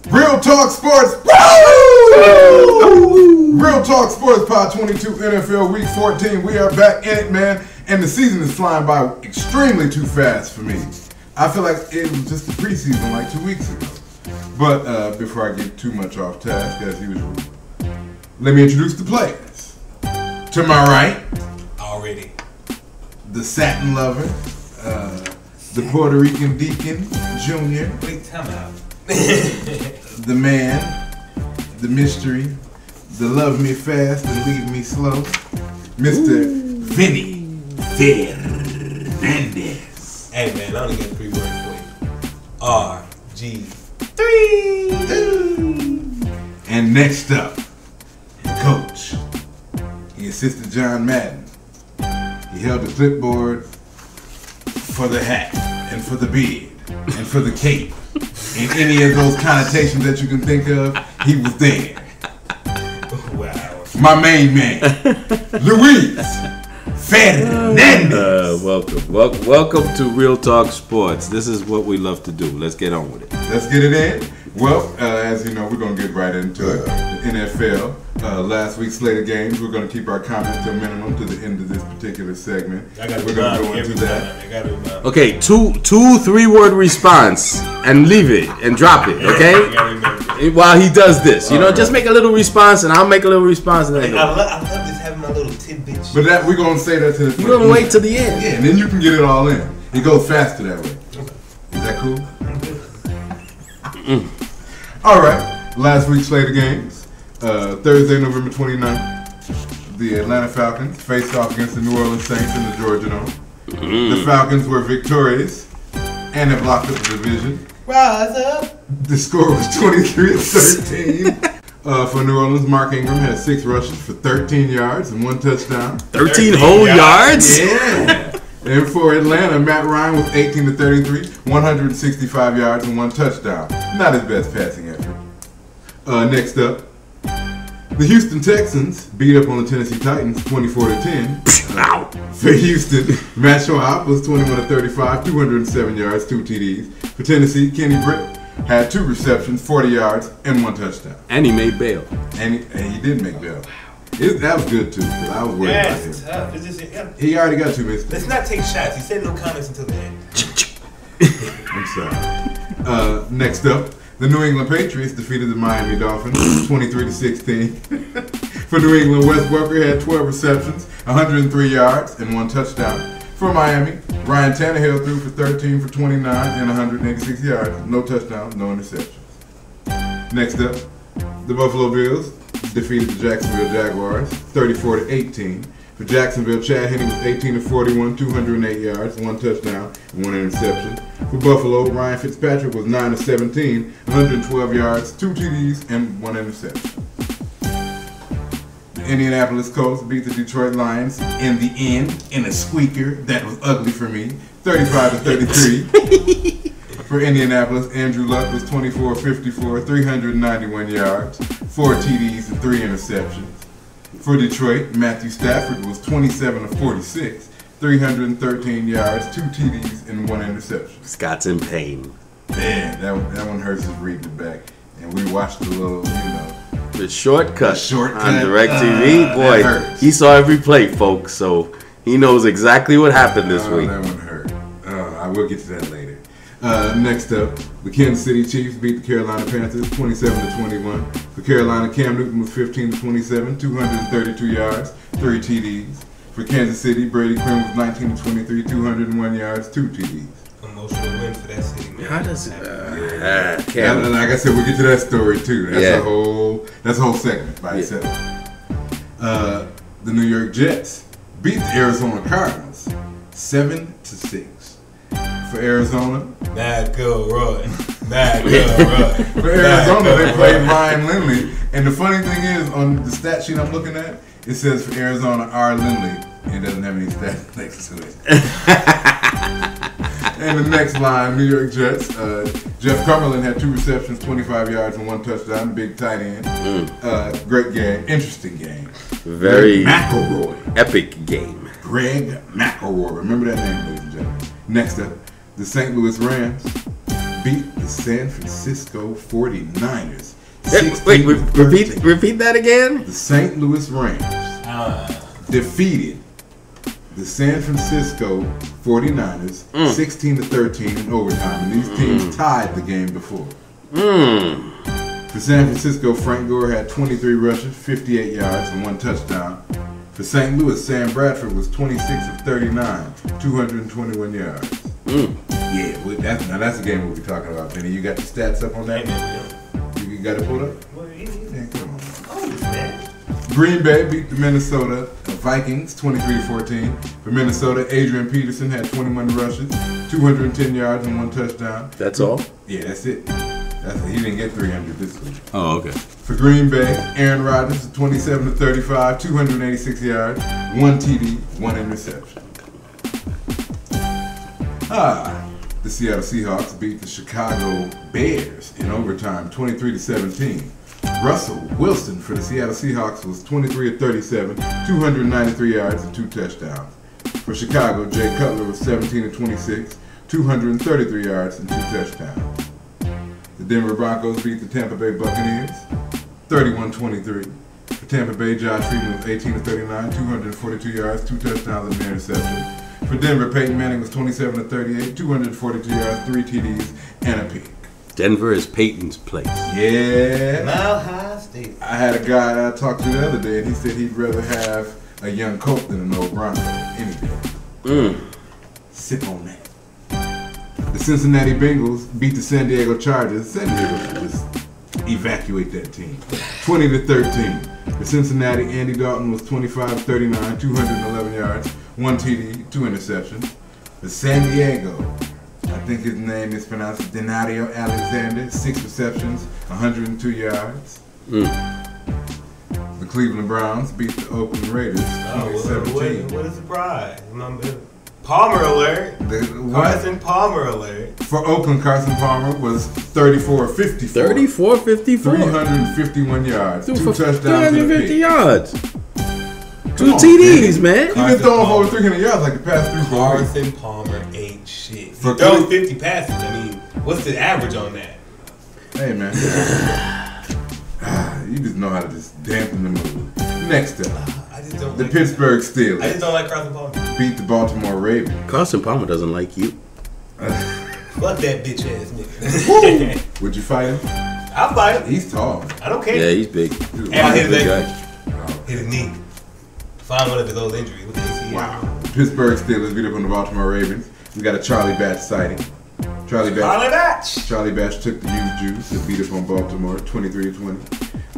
Real Talk Sports. Woo! Real Talk Sports Pod22 NFL Week 14. We are back in it, man. And the season is flying by extremely too fast for me. I feel like it was just the preseason like 2 weeks ago. But before I get too much off task, as usual, let me introduce the players. To my right, already, the satin lover, the Puerto Rican Deacon Jr. Wait, time out. The man, the mystery, the love me fast and leave me slow, Mr. Vinny Fernandez. Hey man, I only got 3 words for you. RG3. And next up, the coach. He assisted John Madden. He held the clipboard for the hat and for the beard and for the cape. And any of those connotations that you can think of, he was there. Wow. My main man, Luis Fernandez. Welcome to Real Talk Sports. This is what we love to do. Let's get on with it. Let's get it in. Well, as you know, we're going to get right into it. The NFL, last week's slate of games, we're going to keep our comments to a minimum to the end of this particular segment. We're going to go into that. Okay, two 3-word response and leave it and drop it, okay? While he does this. You know, just make a little response and I'll make a little response. And then I love just having my little tidbits. But that we're going to say that to the You're going to wait till the end. Yeah, and then you can get it all in. It goes faster that way. Is that cool? All right, last week's slate of games. Thursday, November 29th, the Atlanta Falcons faced off against the New Orleans Saints in the Georgia Dome. The Falcons were victorious and have locked up the division. Rise up. The score was 23-13. For New Orleans, Mark Ingram had 6 rushes for 13 yards and 1 touchdown. 13 whole yards? Yeah. And for Atlanta, Matt Ryan was 18-33, 165 yards and 1 touchdown. Not his best passing effort. Next up, the Houston Texans beat up on the Tennessee Titans 24-10. For Houston, Matt Schwab was 21-35, 207 yards, 2 TDs. For Tennessee, Kenny Britt had 2 receptions, 40 yards, and 1 touchdown. And he made bail. And he did make bail. That was good too, because I was worried about him. Tough. It's just, He already got 2 mistakes. let's not take shots. He said no comments until the end. I'm sorry. Next up, the New England Patriots defeated the Miami Dolphins 23-16. For New England, Wes Welker had 12 receptions, 103 yards, and 1 touchdown. For Miami, Ryan Tannehill threw for 13 for 29 and 186 yards, no touchdowns, no interceptions. Next up, the Buffalo Bills defeated the Jacksonville Jaguars 34-18. For Jacksonville, Chad Henne was 18-41, 208 yards, 1 touchdown, and 1 interception. For Buffalo, Ryan Fitzpatrick was 9-17, 112 yards, 2 TDs, and 1 interception. The Indianapolis Colts beat the Detroit Lions in the end in a squeaker that was ugly for me, 35-33. For Indianapolis, Andrew Luck was 24-54, 391 yards, 4 TDs, and 3 interceptions. For Detroit, Matthew Stafford was 27-46, 313 yards, 2 TDs, and 1 interception. Scott's in pain. Man, that one hurts us reading it back. And we watched the little, The shortcut on DirecTV. Boy, hurts. he saw every play, folks, so he knows exactly what happened this week. That one hurt. I will get to that later. Next up, the Kansas City Chiefs beat the Carolina Panthers 27-21. For Carolina, Cam Newton was 15-27, 232 yards, 3 TDs. For Kansas City, Brady Quinn was 19-23, 201 yards, 2 TDs. Emotional win for that city, man. How does it? And like I said, we'll get to that story too. That's a whole segment by itself. The New York Jets beat the Arizona Cardinals 7-6. For Arizona, Mad good run. For Arizona, they played Ryan Lindley. And the funny thing is, on the stat sheet I'm looking at, it says for Arizona, R. Lindley. And it doesn't have any stats next to it. And the next line, New York Jets. Jeff Cumberland had 2 receptions, 25 yards, and 1 touchdown. Big tight end. Great game. Interesting game. Very McElroy. Epic game. Greg McElroy. Remember that name, ladies and gentlemen. Next up, the St. Louis Rams beat the San Francisco 49ers. Wait, repeat that again? The St. Louis Rams defeated the San Francisco 49ers 16-13 in overtime. And these teams tied the game before. For San Francisco, Frank Gore had 23 rushes, 58 yards, and 1 touchdown. For St. Louis, Sam Bradford was 26 of 39, 221 yards. Yeah, that's the game we'll be talking about, Benny. You got the stats up on that? You got it pulled up? Yeah, come on. Green Bay beat the Minnesota Vikings 23-14. For Minnesota, Adrian Peterson had 21 rushes, 210 yards, and 1 touchdown. That's all? Yeah, that's it. He didn't get 300 this week. Oh, okay. For Green Bay, Aaron Rodgers 27-35, 286 yards, 1 TD, 1 interception. The Seattle Seahawks beat the Chicago Bears in overtime, 23-17. Russell Wilson for the Seattle Seahawks was 23 of 37, 293 yards and 2 touchdowns. For Chicago, Jay Cutler was 17 of 26, 233 yards and 2 touchdowns. The Denver Broncos beat the Tampa Bay Buccaneers 31-23. For Tampa Bay, Josh Freeman was 18 of 39, 242 yards, 2 touchdowns and an interception. For Denver, Peyton Manning was 27 of 38, 242 yards, 3 TDs, and a pick. Denver is Peyton's place. Yeah. Mile High State. I had a guy I talked to the other day, and he said he'd rather have a young Colt than an old Bronco any day. Sip on that. The Cincinnati Bengals beat the San Diego Chargers. San Diego should just evacuate that team. 20-13. For Cincinnati, Andy Dalton was 25 of 39, 211 yards, 1 TD, 2 interceptions. For San Diego, I think his name is pronounced Denario Alexander, 6 receptions, 102 yards. The Cleveland Browns beat the Oakland Raiders 2017. What a surprise. Palmer alert. Carson Palmer alert. For Oakland, Carson Palmer was 34 of 54. 34-54. 351 yards, 2 touchdowns, 350 yards. 2 on, TDs, man. He been throwing for over 300 yards like the past 3 quarters. Carson Palmer ain't shit. For He throws 50 passes. I mean, what's the average on that? Hey, man. You just know how to just dampen the mood. Next up, the Pittsburgh Steelers. I just don't like Carson Palmer. Beat the Baltimore Ravens. Carson Palmer doesn't like you. Fuck that bitch ass nigga. Would you fight him? I'll fight him. He's tall. I don't care. Yeah, he's big. Hey, I'll hit his guy. Hit his knee. Find one of his old injuries. What the ACL. Wow. The Pittsburgh Steelers beat up on the Baltimore Ravens. We got a Charlie Batch sighting. Charlie Batch took the used juice and beat up on Baltimore 23-20.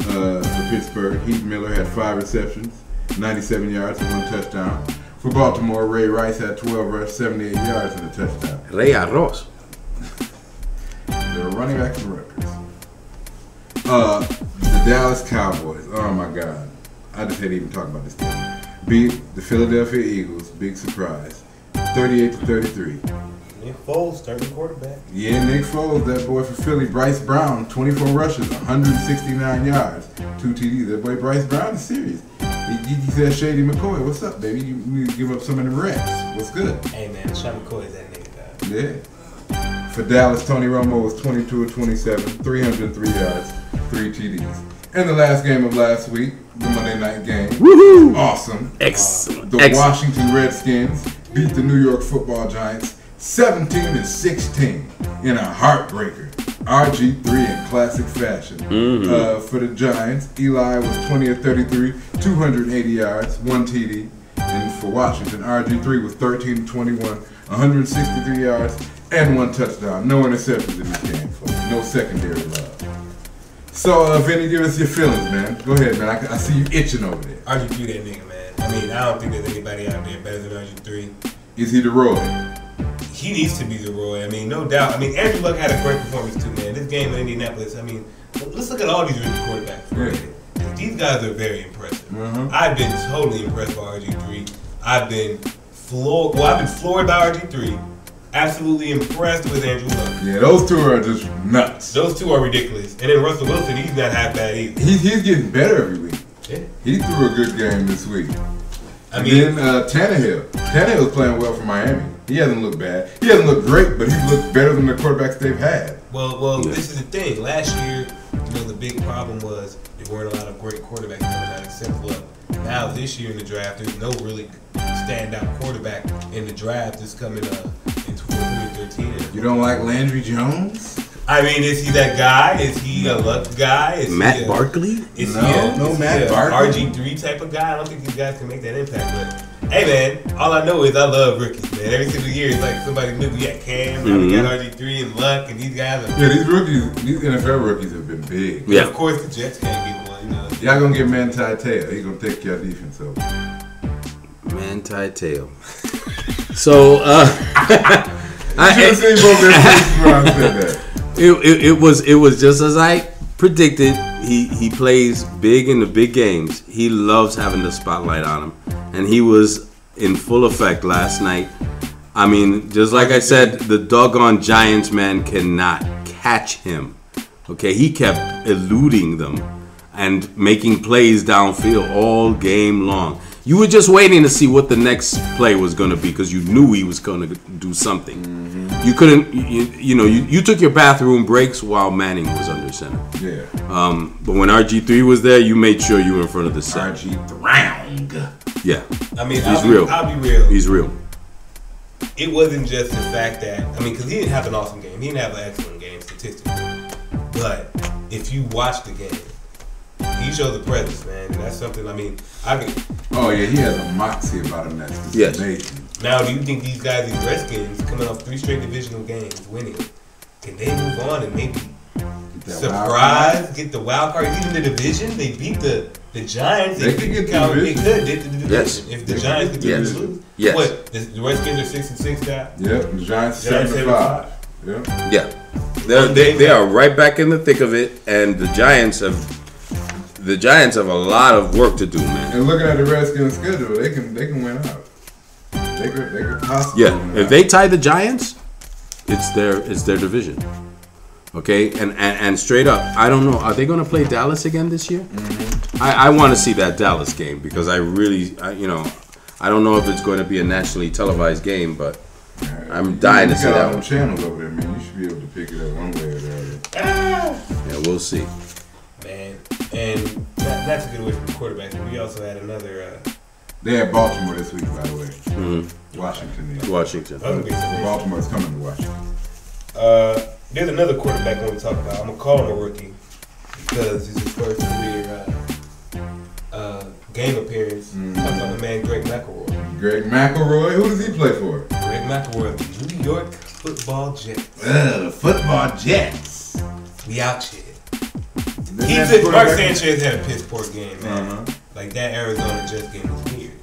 For Pittsburgh, Heath Miller had 5 receptions, 97 yards and 1 touchdown. For Baltimore, Ray Rice had 12 rushes, 78 yards and a touchdown. Ray Arroz. They're running back from Rutgers. The Dallas Cowboys. Oh my God. I just hate even talking about this team. Beat the Philadelphia Eagles. Big surprise. 38-33. Nick Foles, starting quarterback. Yeah, Nick Foles, that boy for Philly. Bryce Brown, 24 rushes, 169 yards, 2 TDs. That boy Bryce Brown is serious. He said, Shady McCoy, what's up, baby? You need to give up some of the reps. What's good? Hey, man, Sean McCoy is that nigga, dog. Yeah. For Dallas, Tony Romo was 22 of 27, 303 yards, 3 TDs. And the last game of last week, the Monday night game. Woohoo! Awesome. Excellent. The Washington Redskins beat the New York Football Giants 17-16 in a heartbreaker. RG3 in classic fashion. For the Giants, Eli was 20 of 33, 280 yards, 1 TD. And for Washington, RG3 was 13 of 21, 163 yards, and 1 touchdown. No interceptions in this game, folks. No secondary love. So, Vinny, give us your feelings, man. Go ahead, man. I see you itching over there. RG3 that nigga, man. I mean, I don't think there's anybody out there better than RG3. Is he the Roy? He needs to be the Roy. I mean, no doubt. I mean, Andrew Luck had a great performance too, man. This game in Indianapolis, I mean, let's look at all these rookie quarterbacks. Right? These guys are very impressive. I've been totally impressed by RG3. I've been floored by RG3. Absolutely impressed with Andrew Luck. Yeah, those two are just nuts. Those two are ridiculous. And then Russell Wilson, he's not half bad either. He's getting better every week. Yeah. He threw a good game this week. I mean, then Tannehill's playing well for Miami. He hasn't looked bad. He hasn't looked great, but he's looked better than the quarterbacks they've had. Well, this is the thing. Last year, the big problem was there weren't a lot of great quarterbacks coming out except Luck. Now this year in the draft, there's no really standout quarterback in the draft that's coming up in 2013. You don't like Landry Jones? I mean, is he that guy? Is he a Luck guy? Is Matt Barkley? Is no, Matt Barkley. RG3 type of guy? I don't think these guys can make that impact. But hey, man, all I know is I love rookies, man. Every single year, it's like somebody new. We got Cam, now we got RG3 and Luck, and these guys are... Yeah, these NFL rookies have been big. Yeah. Of course, the Jets can't get one. Y'all gonna get Manti Te'o. He gonna take your defense over. Manti Te'o. So, I should have seen both their faces when I said that. It was just as I predicted. He plays big in the big games. He loves having the spotlight on him, and he was in full effect last night. I mean, just like I said, the doggone Giants, man, cannot catch him. Okay, he kept eluding them and making plays downfield all game long. You were just waiting to see what the next play was going to be because you knew he was going to do something. Mm-hmm. You couldn't, you took your bathroom breaks while Manning was under center. Yeah. But when RG3 was there, you made sure you were in front of the center. RG3. Yeah. I mean, I'll be real. He's real. It wasn't just the fact that, because he didn't have an awesome game. He didn't have an excellent game statistically. But if you watch the game, he showed the presence, man. And that's something, Oh, yeah, he has a moxie about him that's amazing. Now, do you think these guys, these Redskins, coming off 3 straight divisional games, winning, can they move on and maybe surprise, get the wild card, even the division? They beat the Giants. They could get the division. They could get the division. Yes. If the Giants could lose. Yes. What, the Redskins are 6-6 now? Yep, the Giants are 7-5. Yep. Yeah. They are right back in the thick of it, and the Giants have a lot of work to do, man. And looking at the Redskins' schedule, they can win out. They could possibly win if out. they tie the Giants, it's their division. Okay, and straight up, I don't know. Are they going to play Dallas again this year? Mm-hmm. I want to see that Dallas game because I don't know if it's going to be a nationally televised game, but I'm dying to see that one. Channels over there, man. You should be able to pick it up one way or the other. Yeah, we'll see. Man, and not to get away from the quarterbacks, we also had another. They had Baltimore this week, by the way. Mm-hmm. Washington. Baltimore's coming to Washington. There's another quarterback I want to talk about. I'm gonna call him a rookie because it's his first career game appearance. I'm talking about the man Greg McElroy. Greg McElroy? Who does he play for? Greg McElroy of the New York Football Jets. The Football Jets. We out here. Mark Sanchez had a piss poor game, man. Uh-huh. Like that Arizona Jets game was weird.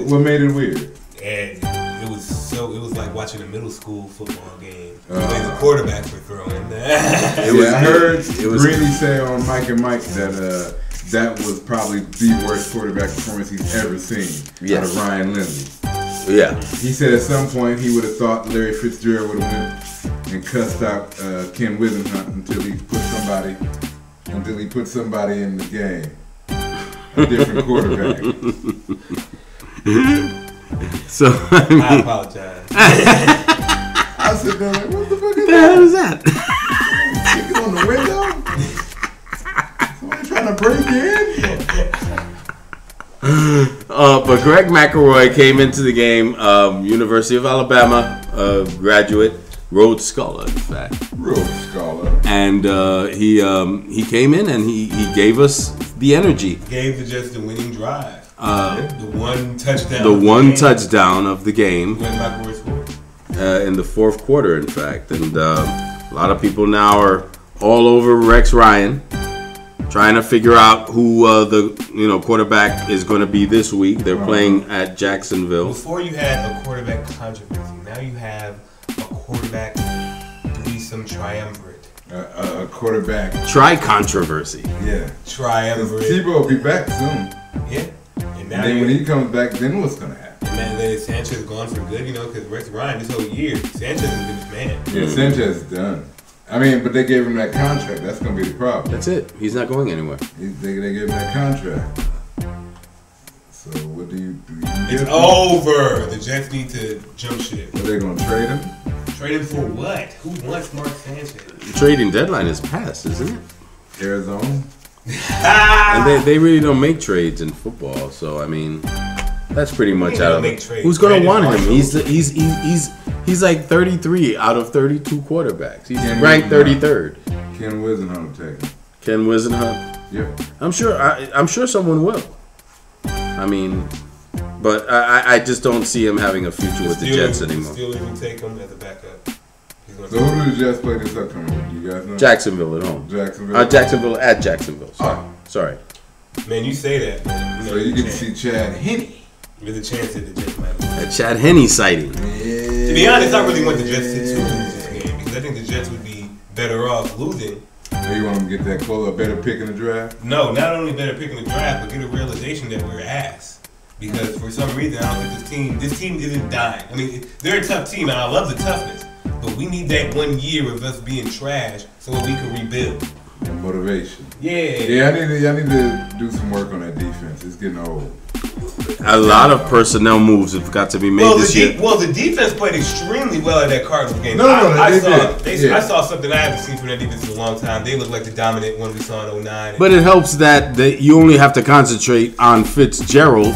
What made it weird? And it was like watching a middle school football game. The way the quarterbacks were throwing. I heard Greeley say on Mike and Mike that that was probably the worst quarterback performance he's ever seen out of Ryan Lindley. Yeah. He said at some point he would have thought Larry Fitzgerald would have went and cussed out Ken Whisenhunt until he put somebody in the game. A different quarterback. So I apologize. I sit there like, what the fuck is the hell is that? Stick it on the window? Somebody trying to break in? But Greg McElroy came into the game, University of Alabama graduate, Rhodes Scholar, in fact. Rhodes Scholar. And he came in and he gave us the energy. Gave the Jets the winning drive. The one touchdown. The one touchdown of the game. When McElroy scored. In the fourth quarter, in fact. And a lot of people now are all over Rex Ryan, trying to figure out who the quarterback is going to be this week. They're playing at Jacksonville. Before you had a quarterback controversy, now you have a quarterback doing some triumvirate. A quarterback tri-controversy. Yeah, triumvirate. Tebow will be back soon. Yeah, and now then when he comes back, then what's gonna happen? And then Sanchez gone for good, because Rex Ryan this whole year, Sanchez has been his man. Yeah, Sanchez is done. But they gave him that contract. That's gonna be the problem. That's it. He's not going anywhere. They gave him that contract. So what do you It's over. The Jets need to jump ship. Are they gonna trade him? Trade him for what? Who wants Mark Sanchez? The trading deadline is passed, isn't it? Arizona. And they really don't make trades in football, so I mean, that's pretty much out of it. Who's gonna want him? He's like 33 out of 32 quarterbacks. He's ranked 33rd. Ken Wisenhunt will take him. Ken Wisenhunt. Yep. I'm sure someone will. I mean, but I just don't see him having a future with the Jets anymore. Steelers will take him as a backup. So who do the Jets play this upcoming week? You guys know? Jacksonville at home. Jacksonville at Jacksonville. Sorry. Man, you say that, man. So you get to see Chad Henne. There's a chance that the Jets might lose. A Chad Henne sighting. Yeah. To be honest, I really want the Jets to lose this game because I think the Jets would be better off losing. So you want them to get that a better pick in the draft? No, not only better pick in the draft, but get a realization that we're ass. Because for some reason, I don't think this team isn't dying. I mean, they're a tough team, and I love the toughness. But we need that 1 year of us being trash so that we can rebuild. Motivation. Yeah. I need to do some work on that defense. It's getting old. A lot of personnel moves have got to be made this year. Well, the defense played extremely well at that Cardinals game. I saw something I haven't seen from that defense in a long time. They look like the dominant one we saw in 2009. But it helps that you only have to concentrate on Fitzgerald.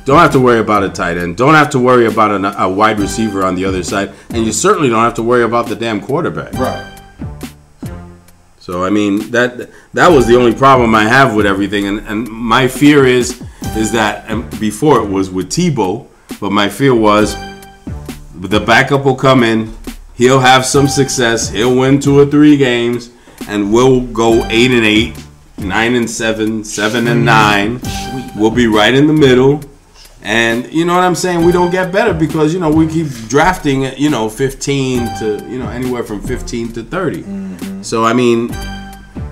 Don't have to worry about a tight end. Don't have to worry about a wide receiver on the other side. And you certainly don't have to worry about the damn quarterback. Right. So, I mean, that was the only problem I have with everything. And my fear is that, and before it was with Tebow, but my fear was the backup will come in, he'll have some success, he'll win 2 or 3 games, and we'll go 8-8, 9-7, 7-9. We'll be right in the middle. And you know what I'm saying? We don't get better because, we keep drafting, 15 to, anywhere from 15 to 30. Mm-hmm. So, I mean,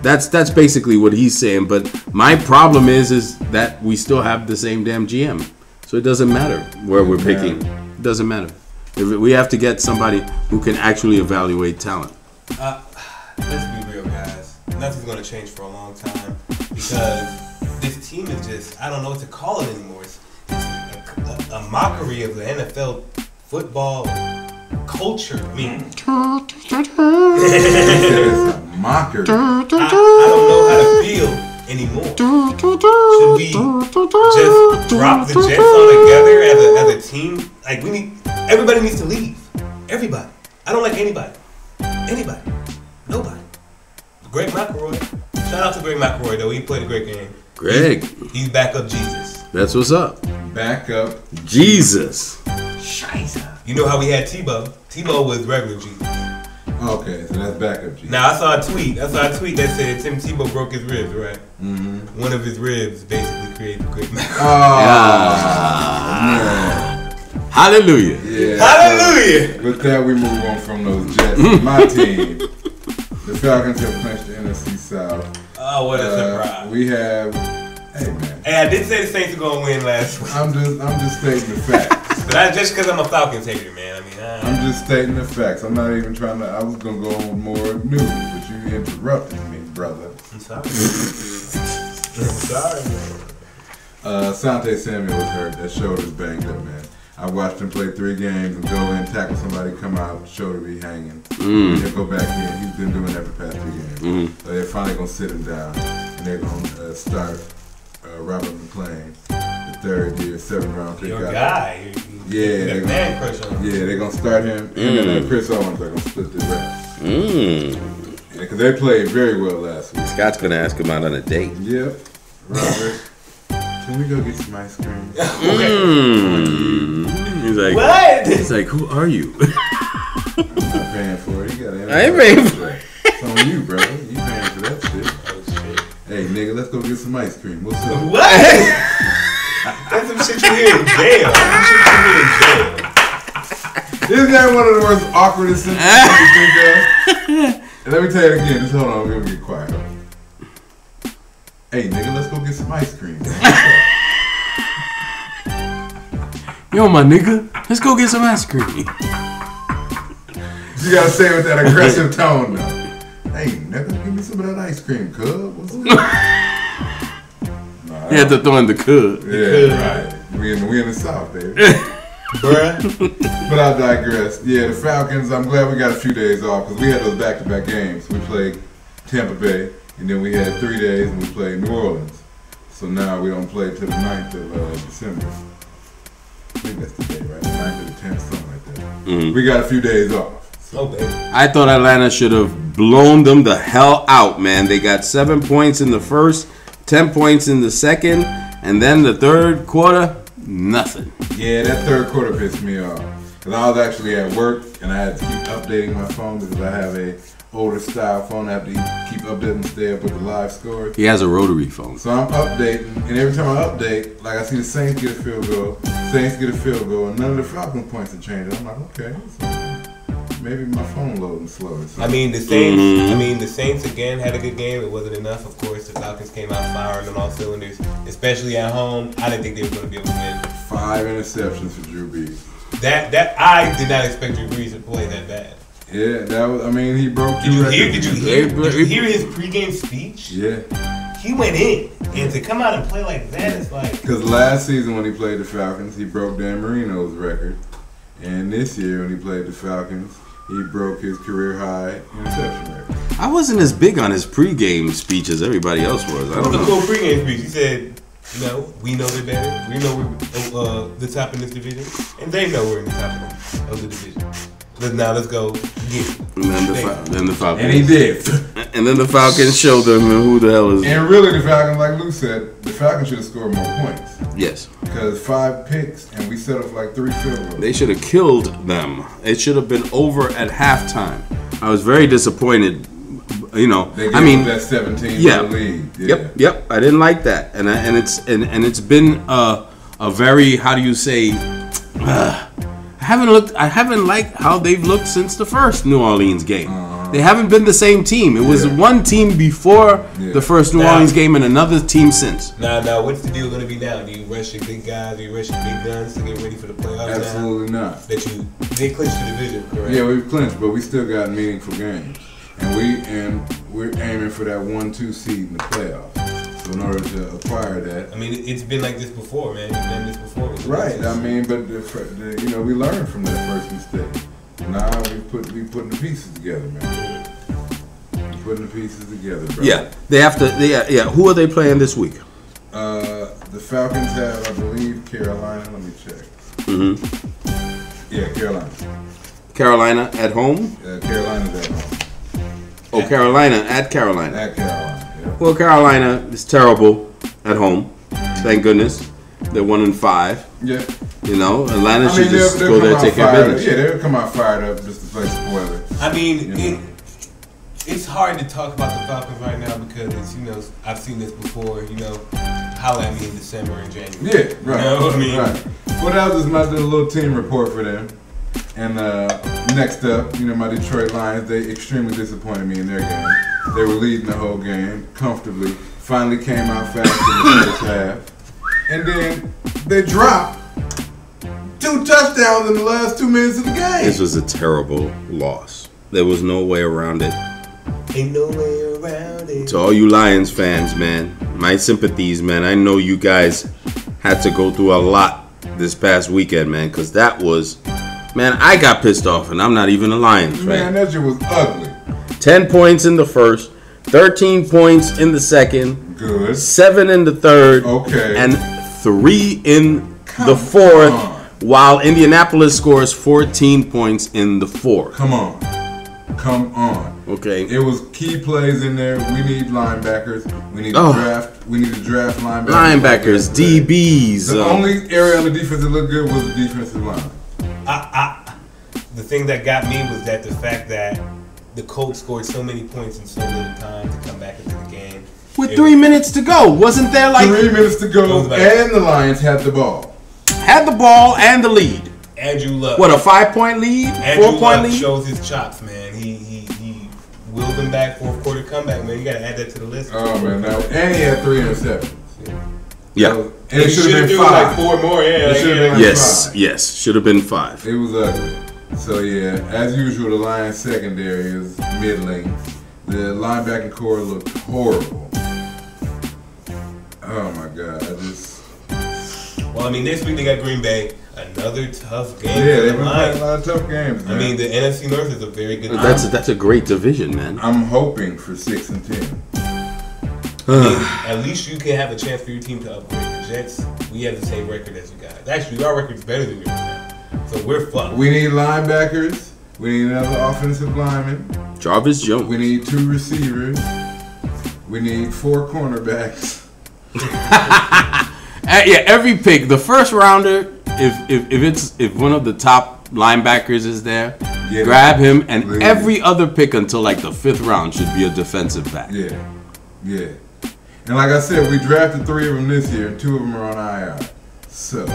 that's basically what he's saying. But my problem is that we still have the same damn GM. So it doesn't matter where we're picking. It doesn't matter. We have to get somebody who can actually evaluate talent. Let's be real, guys. Nothing's going to change for a long time because this team is just, I don't know what to call it anymore. It's a mockery of the NFL football culture. I mean, it's a mockery. I don't know how to feel anymore. Should we just drop the Jets on together as a team? Like everybody needs to leave. Everybody. I don't like anybody. Nobody. Greg McElroy. Shout out to Greg McElroy though. He played a great game. Greg. He's back up Jesus. That's what's up. Back up Jesus. Scheiße. You know how we had Tebow? Tebow was regular Jesus. Okay, so that's backup Jesus. Now I saw a tweet that said Tim Tebow broke his ribs, right? Mm-hmm. One of his ribs basically created Greg McElroy. Man. Hallelujah. Yeah, Hallelujah. So with that, we move on from those Jets. My team, the Falcons have clinched the NFC South. Oh, what a surprise. We have, hey man. Hey, I did say the Saints were going to win last week. I'm just stating the facts. But just because I'm a Falcons hater, man. I'm just stating the facts. I'm not even trying to. I was gonna go on with more news, but you interrupted me, brother. I'm sorry. I'm sorry, man. Sante Samuel was hurt. That shoulder's banged up, man. I watched him play 3 games and go in, tackle somebody, come out, shoulder be hanging. He'll go back in. He's been doing that for the past 2 games. So they're finally gonna sit him down, and they're gonna start Robert McClain, the 3rd-year, 7th-round pick. Your guy. Yeah, man crush on him. Yeah, they're gonna start him, and Chris Owens are gonna split the rest. Yeah, because they played very well last week. Scott's gonna ask him out on a date. Yep, Robert. Can we go get some ice cream? He's like, what? He's like, who are you? I'm not paying for it. You gotta. I ain't paying for it. It's on you, bro. You paying for that shit? Oh shit. Hey, nigga, let's go get some ice cream. What's up? What? That's some shit you hear in jail. Isn't that one of the most awkwardest sentences you think of? And let me tell you it again. Just hold on. We're gonna get quiet. Hey, nigga, let's go get some ice cream. Yo, my nigga, let's go get some ice cream. You gotta say it with that aggressive tone, though. Hey, nigga, give me some of that ice cream, cuz. What's up? You had to throw in the cud. Yeah, right. We in the South, baby. Bruh. But I digress. Yeah, the Falcons, I'm glad we got a few days off because we had those back-to-back games. We played Tampa Bay, and then we had 3 days and we played New Orleans. So now we don't play till the 9th of December. I think that's the day, right? The 9th or the 10th, something like that. Mm-hmm. We got a few days off. So. Oh, baby. I thought Atlanta should have blown them the hell out, man. They got 7 points in the first, 10 points in the second, and then the third quarter, nothing. Yeah, that third quarter pissed me off. Because I was actually at work, and I had to keep updating my phone because I have a older style phone. I have to keep updating and stay up with the live score. He has a rotary phone. So I'm updating, and every time I update, like I see the Saints get a field goal, and none of the Falcons points are changing. I'm like, okay, so maybe my phone loading slower. So. I mean, the Saints. The Saints again had a good game. It wasn't enough, of course. The Falcons came out firing on all cylinders, especially at home. I didn't think they were going to be able to win. 5 interceptions for Drew Brees. That I did not expect Drew Brees to play that bad. Yeah, that was. I mean, he broke. Did you hear his pregame speech? Yeah. He went in, and to come out and play like that, it's like. Because last season when he played the Falcons, he broke Dan Marino's record, and this year when he played the Falcons, he broke his career high interception record. I wasn't as big on his pregame speech as everybody else was. I don't know. It was a cool pregame speech. He said, we know they're better. We know we're the top in this division, and they know we're in the top of the division. Let's go get it. Then the Falcons. And he did. And then the Falcons showed them who the hell is. And really, the Falcons, like Lou said, the Falcons should have scored more points. Yes. Because 5 picks, and we set up like 3 field goals. They should have killed them. It should have been over at halftime. I was very disappointed. They gave them that 17 lead. Yeah. Yep. I didn't like that, and it's been a very, how do you say? I haven't liked how they've looked since the first New Orleans game. They haven't been the same team. It was one team before the first New Orleans game and another team since. Now, what's the deal going to be now? Do you rush your big guys? Do you rush your big guns to get ready for the playoffs? Absolutely not. They clinched the division, correct? Yeah, we've clinched, but we still got meaningful games, and we're aiming for that 1-2 seed in the playoffs. So in order to acquire that, I mean, it's been like this before, man. It's been this before. Right. I mean, but we learned from that first mistake. Now we putting the pieces together, man. Putting the pieces together, bro. Yeah, they have to. Yeah. Who are they playing this week? The Falcons have, I believe, Carolina. Let me check. Mm-hmm. Yeah, Carolina. Carolina at home. Carolina's at home. Oh, Carolina at Carolina. At Carolina. Yeah. Well, Carolina is terrible at home. Thank goodness. They're 1-5. Yeah. Atlanta should just go there and take care of business. Yeah, they'll come out fired up just to play spoiler. I mean, it's hard to talk about the Falcons right now because it's, I've seen this before. Holla at me in December and January. Yeah, right. You know what I mean? Right. Well, that was just my little team report for them. And next up, my Detroit Lions, they extremely disappointed me in their game. They were leading the whole game comfortably. Finally came out fast in the first half. And then they dropped 2 touchdowns in the last 2 minutes of the game. This was a terrible loss. There was no way around it. Ain't no way around it. To all you Lions fans, man, my sympathies, man. I know you guys had to go through a lot this past weekend, man, because that was... Man, I got pissed off, and I'm not even a Lions fan. Man, that shit was ugly. 10 points in the first, 13 points in the second, good, 7 in the third, okay, and 3 in the fourth, while Indianapolis scores 14 points in the fourth. Come on. Okay. It was key plays in there. We need linebackers. We need to draft. We need to draft linebackers. DBs. The only area on the defense that looked good was the defensive line. The thing that got me was that the fact that the Colts scored so many points in so little time to come back into the game. With 3 minutes to go. Wasn't there 3 minutes to go, and the Lions had the ball. Had the ball and the lead. Andrew Luck. What, a 5-point lead? Andrew 4-point Luck lead? shows his chops, man. He willed them back, fourth quarter comeback, man. You got to add that to the list. Oh, man. And he had 3 interceptions. Yeah. So, and it should have been 5. Like 4 more, yeah. Yes. Should have been 5. It was ugly. So, yeah, as usual, the Lions secondary is middling. The linebacking core looked horrible. Oh, my God. Well, I mean, next week they got Green Bay, Another tough game. Yeah, they've been playing a lot of tough games, man. I mean, the NFC North is a very good. That's a great division, man. I'm hoping for 6-10. At least you can have a chance for your team to upgrade. The Jets, we have the same record as you guys. Actually, our record's better than yours now. So we're fucked. We need linebackers. We need another offensive lineman. Jarvis Jones. We need 2 receivers. We need 4 cornerbacks. Yeah, every pick, the first rounder, if one of the top linebackers is there, grab him, and every other pick until like the 5th round should be a defensive back. Yeah. And like I said, we drafted 3 of them this year, and 2 of them are on IR. So.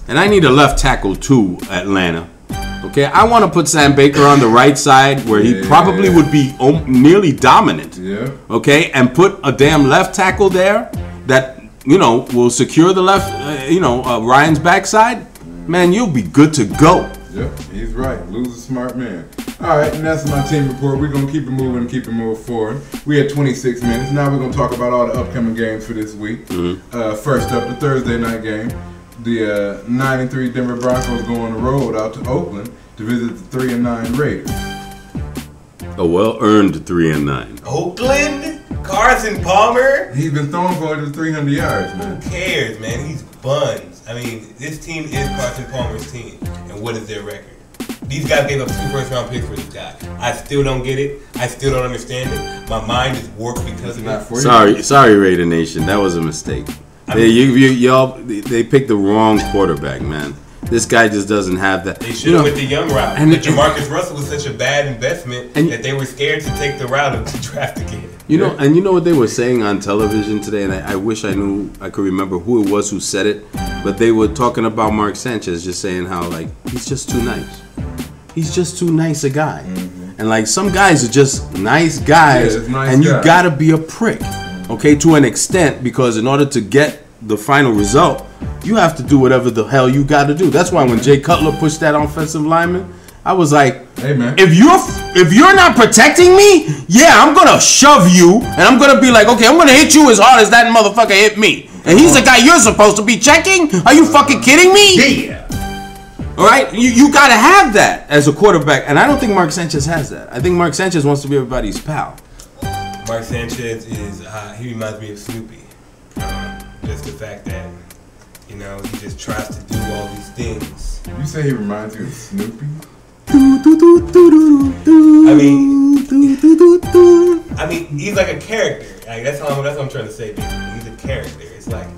And I need a left tackle too, Atlanta. Okay, I want to put Sam Baker on the right side where he probably would be nearly dominant. Yeah. Okay, and put a damn left tackle there that, will secure the left, Ryan's backside. Man, you'll be good to go. Yep, he's right. Lou's a smart man. All right, and that's my team report. We're going to keep it moving and keep it moving forward. We had 26 minutes. Now we're going to talk about all the upcoming games for this week. First up, the Thursday night game. The 9-3 Denver Broncos go on the road out to Oakland to visit the 3-9 Raiders. A well-earned 3-9. Oakland? Carson Palmer? He's been throwing for over 300 yards, man. Who cares, man? He's buns. I mean, this team is Carson Palmer's team. And what is their record? These guys gave up 2 first-round picks for this guy. I still don't get it. I still don't understand it. My mind is warped because of it. Sorry, Raider Nation. That was a mistake. They picked the wrong quarterback, man. This guy just doesn't have that. They should have went the young route. And Jamarcus Russell was such a bad investment that they were scared to take the route of the draft again. You know what they were saying on television today, and I wish I could remember who it was who said it, but they were talking about Mark Sanchez, just saying how he's just too nice. He's just too nice a guy, and some guys are just nice guys, and you gotta be a prick, okay, to an extent, because in order to get the final result, you have to do whatever the hell you got to do. That's why when Jay Cutler pushed that offensive lineman, I was like, "Hey man, if you're not protecting me, I'm gonna shove you, and I'm gonna be like, okay, I'm gonna hit you as hard as that motherfucker hit me." And he's the guy you're supposed to be checking. Are you fucking kidding me? Yeah. All right, you gotta have that as a quarterback, and I don't think Mark Sanchez has that. I think Mark Sanchez wants to be everybody's pal. Mark Sanchez he reminds me of Snoopy. Just the fact that, he just tries to do all these things. You say he reminds you of Snoopy? I mean, he's like a character. That's what I'm trying to say, basically. He's a character. It's like,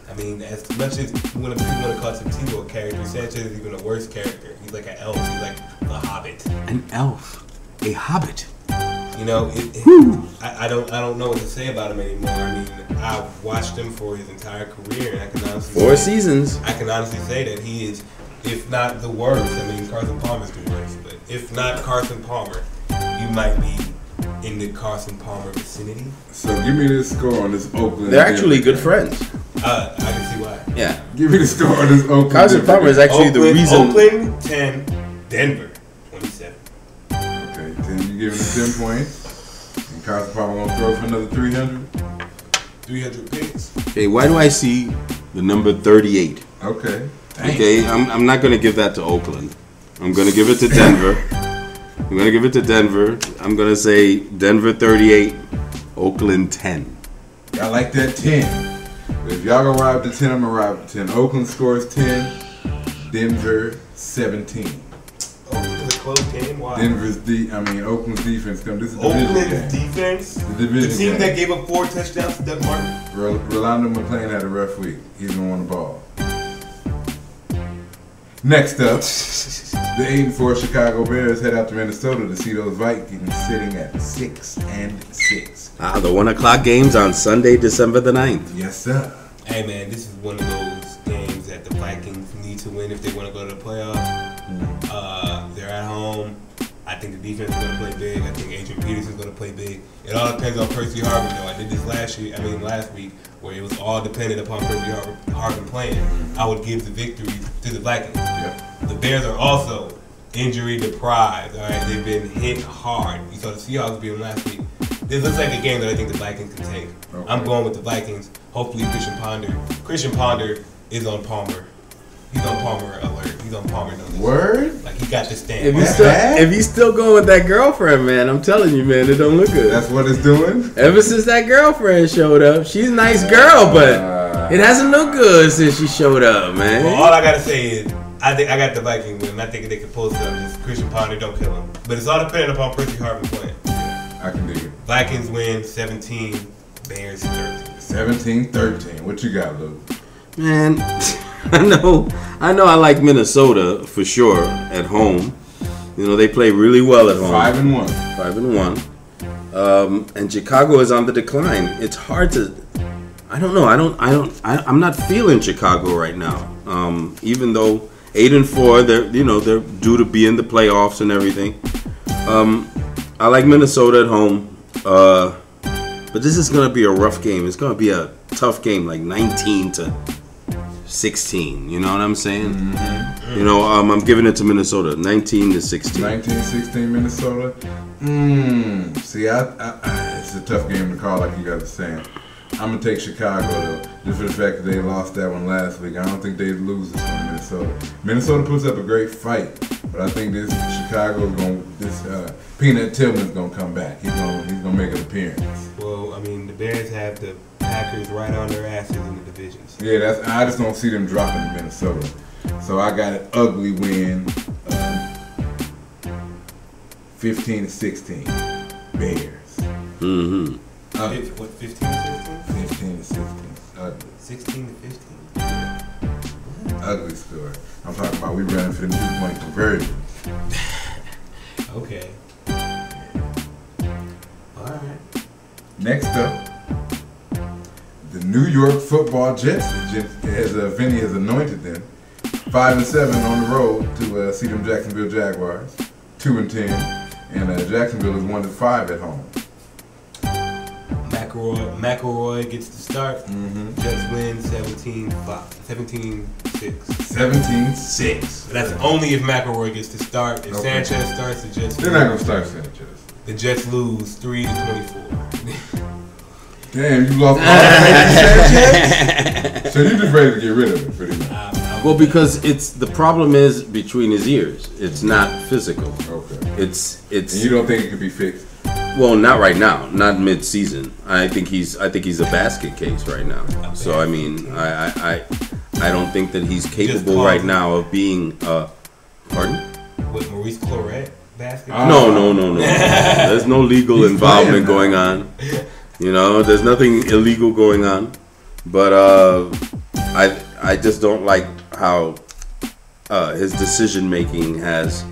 as much as people want to call Timo a character, Sanchez is even a worse character. He's like an elf. He's like the Hobbit. An elf. A hobbit. I don't know what to say about him anymore. I mean, I've watched him for his entire career, and I can honestly 4 seasons. I can honestly say that he is, if not the worst. I mean, Carson Palmer's the worst, but if not Carson Palmer, you might be in the Carson Palmer vicinity. So give me the score on this Oakland. They're actually good friends. I can see why. Yeah. Give me the score on this Oakland. Carson Palmer is actually the reason. Oakland 10, Denver 27. Okay, 10. You giving him 10 points. And Carson Palmer gonna throw for another 300. 300 picks. Okay, why do I see the number 38? Okay. Okay, I'm not gonna give that to Oakland. I'm gonna give it to Denver. I'm gonna say Denver 38, Oakland 10. I like that 10. But if y'all gonna ride with the 10, I'm gonna ride with the 10. Oakland scores 10, Denver 17. Oakland's a close game. Why? Oakland's defense comes. This is Oakland's defense. The division team game. that gave up 4 touchdowns to Doug Martin. Rolando McClain had a rough week. He's gonna win the ball. Next up, the 8-4 Chicago Bears head out to Minnesota to see those Vikings sitting at 6-6. The 1 o'clock games on Sunday, December the 9th. Yes, sir. Hey man, this is one of those games that the Vikings need to win if they want to go to the playoffs. They're at home. I think the defense is going to play big. I think Adrian Peterson's going to play big. It all depends on Percy Harvin, though. I did this last week, where it was all dependent upon Percy Harvin playing. I would give the victory to the Vikings. Yep. The Bears are also injury deprived. All right, they've been hit hard. You saw the Seahawks beat them last week. This looks like a game that I think the Vikings can take. Okay. I'm going with the Vikings. Hopefully, Christian Ponder is on Palmer. He's on Palmer alert. He's on Palmer notice. Word? Like he got the stamp. If he's still going with that girlfriend, man, I'm telling you, man, it don't look good. That's what it's doing? Ever since that girlfriend showed up, she's a nice girl, but it hasn't looked good since she showed up, man. Well, all I gotta say is, I think I got the Vikings win. I think they can pull something. Just Christian Ponder, don't kill him. But it's all dependent upon Percy Harvin playing. I can dig it. Vikings win 17, Bears 13. 17-13. What you got, Luke? Man, I know I like Minnesota for sure at home. You know, they play really well at home. 5-1. 5-1. And Chicago is on the decline. It's hard to I don't know. I'm not feeling Chicago right now. Even though 8-4, they're due to be in the playoffs and everything. I like Minnesota at home. But this is going to be a rough game. It's going to be a tough game, like 19-16. You know what I'm saying? Mm-hmm. You know, I'm giving it to Minnesota, 19-16. 19-16 Minnesota? See, it's a tough game to call, like you guys are saying. I'm going to take Chicago, though, just for the fact that they lost that one last week. I don't think they'd lose this one to Minnesota. Minnesota puts up a great fight, but I think this Peanut Tillman's going to come back. He's going to make an appearance. Well, I mean, the Bears have the Packers right on their asses in the divisions. Yeah, I just don't see them dropping to Minnesota. So I got an ugly win, 15-16, Bears. Mm-hmm. What, 15-16? 15-16, ugly. 16-15? Ugly score. I'm talking about we running for the 2-point conversion. Okay. All right. Next up, the New York Football Jets, as Vinny has anointed them, 5-7 on the road to see them Jacksonville Jaguars, 2-10, and Jacksonville is 1-5 at home. McElroy gets the start. Mm-hmm. Jets win 17-6. 17-6. But that's only if McElroy gets to start. If Sanchez starts, the Jets They're not going to start Sanchez. The Jets lose 3-24. Damn, you lost all Sanchez? So you're just ready to get rid of it, pretty much. Well, because the problem is between his ears. It's not physical. Okay. It's. And you don't think it could be fixed? Well, not right now, not mid-season. I think he's a basket case right now. So I mean, I don't think that he's capable right now of being. Pardon? With Maurice Claret basket? No. There's no legal involvement going on. You know, there's nothing illegal going on. But I just don't like how his decision making has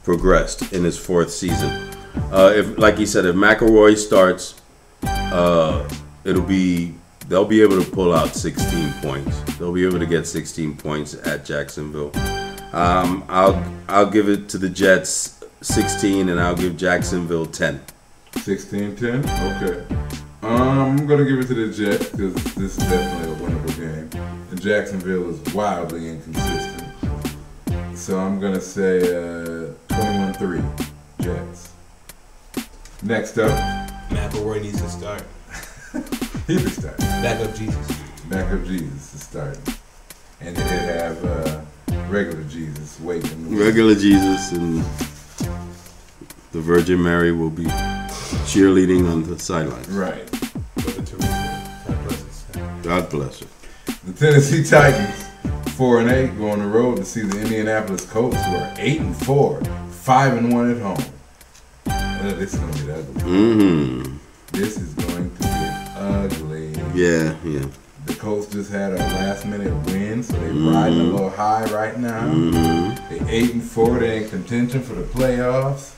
progressed in his fourth season. If, like he said, if McElroy starts, they'll be able to pull out 16 points. They'll be able to get 16 points at Jacksonville. I'll give it to the Jets 16, and I'll give Jacksonville 10. 16-10? Okay. I'm going to give it to the Jets because this is definitely a winnable game. And Jacksonville is wildly inconsistent. So I'm going to say 21-3 Jets. Next up. McElroy needs to start. He can start. Back up Jesus to start. And then they have regular Jesus waiting. Regular Jesus and the Virgin Mary will be cheerleading on the sidelines. Right. God bless her. The Tennessee Titans, 4-8, go on the road to see the Indianapolis Colts, who are 8-4, 5-1 at home. This is going to get ugly. Mm-hmm. This is going to get ugly. Yeah. The Colts just had a last-minute win, so they're riding a little high right now. Mm-hmm. They're 8-4. They're in contention for the playoffs,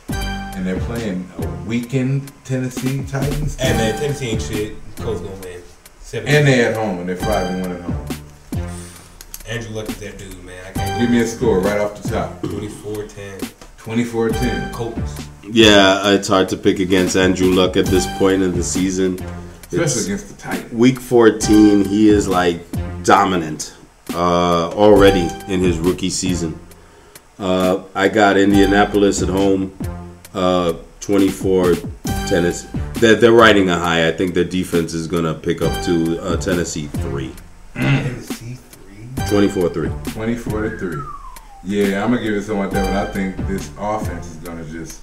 and they're playing a weakened Tennessee Titans team. And then Tennessee ain't shit. Colts gonna win. 7-8. And they're at home, and they're 5-1 at home. Andrew Luck is that dude, man. I can't Give me a score right off the top. 24-10. 24-10. Colts. Yeah, it's hard to pick against Andrew Luck at this point in the season. Especially against the Titans. Week 14, he is like dominant already in his rookie season. I got Indianapolis at home, 24 Tennessee. They're riding a high. I think their defense is going to pick up to Tennessee 3. Tennessee 3? 24-3. 24-3. Yeah, I'm gonna give it something like that, but I think this offense is gonna just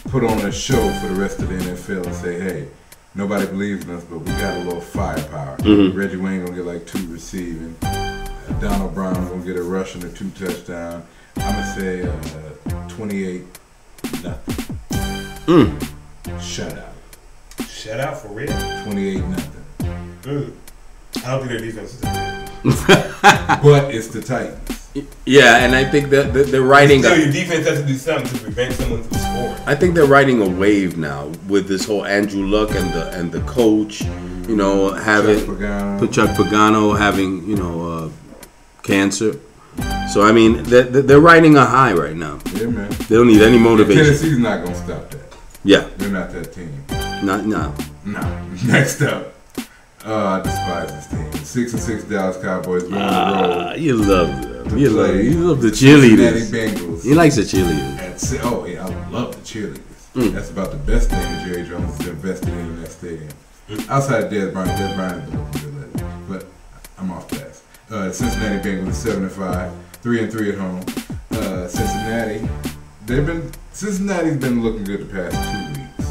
put on a show for the rest of the NFL and say, hey, nobody believes in us, but we got a little firepower. Reggie Wayne gonna get like 2 receiving. Donald Brown gonna get a rushing or 2 touchdowns. I'm gonna say 28-0. Shutout. Shutout for real? 28-0. I don't think their defense is that good. But it's the Titans. Yeah, and I think that they're riding. So your defense has to do something to prevent someone from scoring. I think they're riding a wave now with this whole Andrew Luck and the coach. You know, having Chuck Pagano having cancer. So I mean, they're riding a high right now. Yeah, man. They don't need any motivation. Tennessee's not gonna stop that. Yeah, they're not that team. No. Next up. I despise this team. 6-6 Dallas Cowboys going on the road. You love them. You love the cheerleaders. Cincinnati Bengals. He likes the cheerleaders. Oh yeah, I love the cheerleaders. That's about the best thing that Jerry Jones has invested in that stadium. Outside of Des Bryant has been looking good lately, but I'm off task. Cincinnati Bengals 7-5, 3-3 at home. Cincinnati's been looking good the past 2 weeks.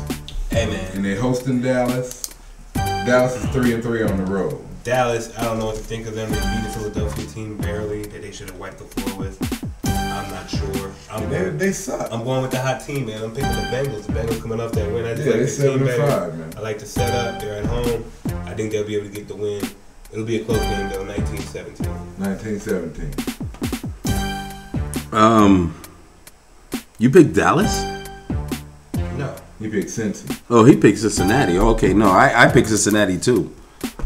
Hey man, and they're hosting Dallas. Dallas is 3-3 on the road. Dallas, I don't know what to think of them. They beat the Philadelphia team barely that they should have wiped the floor with. I'm not sure. They suck. I'm going with the hot team, man. I'm picking the Bengals. The Bengals coming off that win. I just they're like the team better. 7-5, man. I like the setup. They're at home. I think they'll be able to get the win. It'll be a close game though, 19-17. 19-17. You picked Dallas? No. He picked Cincy. Oh, he picked Cincinnati. Okay, no, I picked Cincinnati too.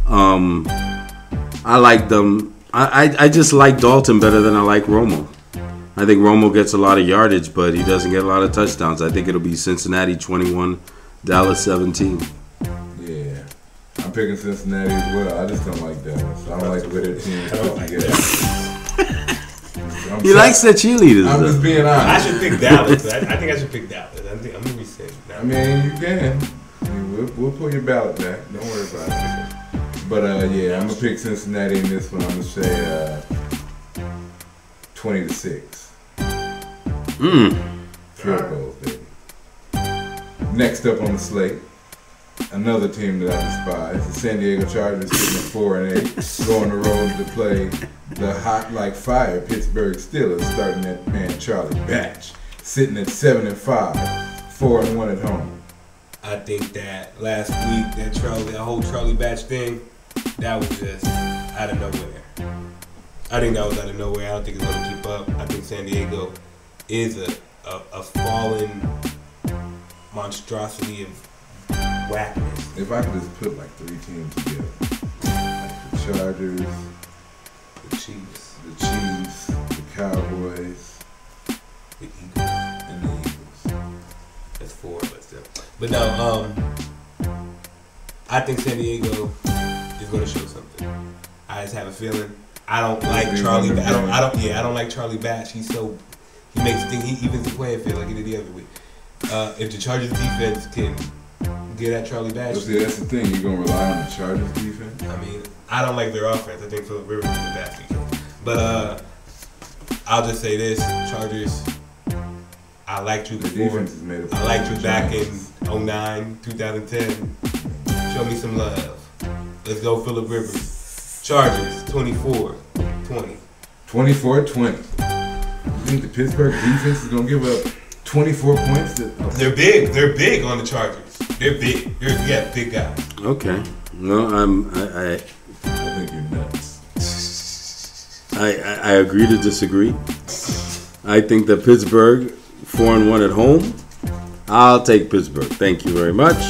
I like them. I just like Dalton better than I like Romo. I think Romo gets a lot of yardage, but he doesn't get a lot of touchdowns. I think it'll be Cincinnati 21, Dallas 17. Yeah. I'm picking Cincinnati as well. I just don't like Dallas. I don't like the way their team is put together. He likes the cheerleaders. I'm just being honest. I should pick Dallas. I think I should pick Dallas. I'm going to be safe. I mean, you can. I mean, we'll pull your ballot back. Don't worry about it. But, yeah, I'm going to pick Cincinnati in this one. I'm going to say 20-6. Field goals, baby. Next up on the slate, another team that I despise, the San Diego Chargers sitting at 4-8, going the road to play the hot like fire Pittsburgh Steelers, starting that man Charlie Batch, sitting at 7-5, 4-1 at home. I think that last week that whole Charlie Batch thing, that was just out of nowhere. I think that was out of nowhere. I don't think it's going to keep up. I think San Diego is a fallen monstrosity of whackness. If I could just put like 3 teams together, like the Chargers, The Chiefs, the Cowboys, the Eagles, and the Eagles. That's 4, but still. But no, I think San Diego is going to show something. I just have a feeling. I don't like Charlie. I don't like Charlie Batch. He makes things. He evens the playing field like he did the other week. If the Chargers defense can get at Charlie Batch, See, that's the thing. You're gonna rely on the Chargers defense. I mean, I don't like their offense. I think Philip Rivers is a bad defense. But I'll just say this: Chargers. I liked you before. I liked you back in 2009, 2010. Show me some love. Let's go, Philip Rivers. Chargers, 24-20. 24-20. You think the Pittsburgh defense is going to give up 24 points? They're big. They're big on the Chargers. They're big. Yeah, big guys. Okay. No, I think you're nuts. I agree to disagree. I think that Pittsburgh 4-1 at home. I'll take Pittsburgh. Thank you very much.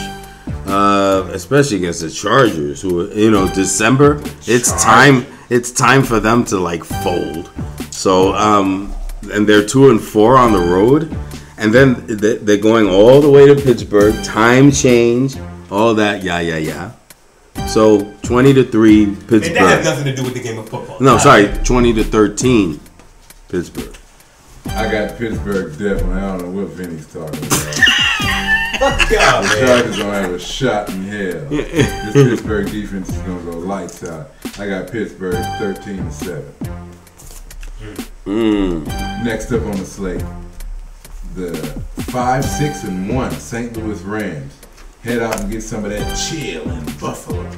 Especially against the Chargers, who December. It's time for them to like fold. So and they're 2-4 on the road, and then they're going all the way to Pittsburgh. Time change, all that. Yeah. So 20-3 Pittsburgh. And that has nothing to do with the game of football. No, sorry, 20-13 Pittsburgh. I got Pittsburgh definitely. I don't know what Vinny's talking about. Fuck y'all, The man. Chargers don't have a shot in hell. This Pittsburgh defense is gonna go lights out. I got Pittsburgh 13-7. Next up on the slate, the 5-6-1 St. Louis Rams head out and get some of that chill in Buffalo.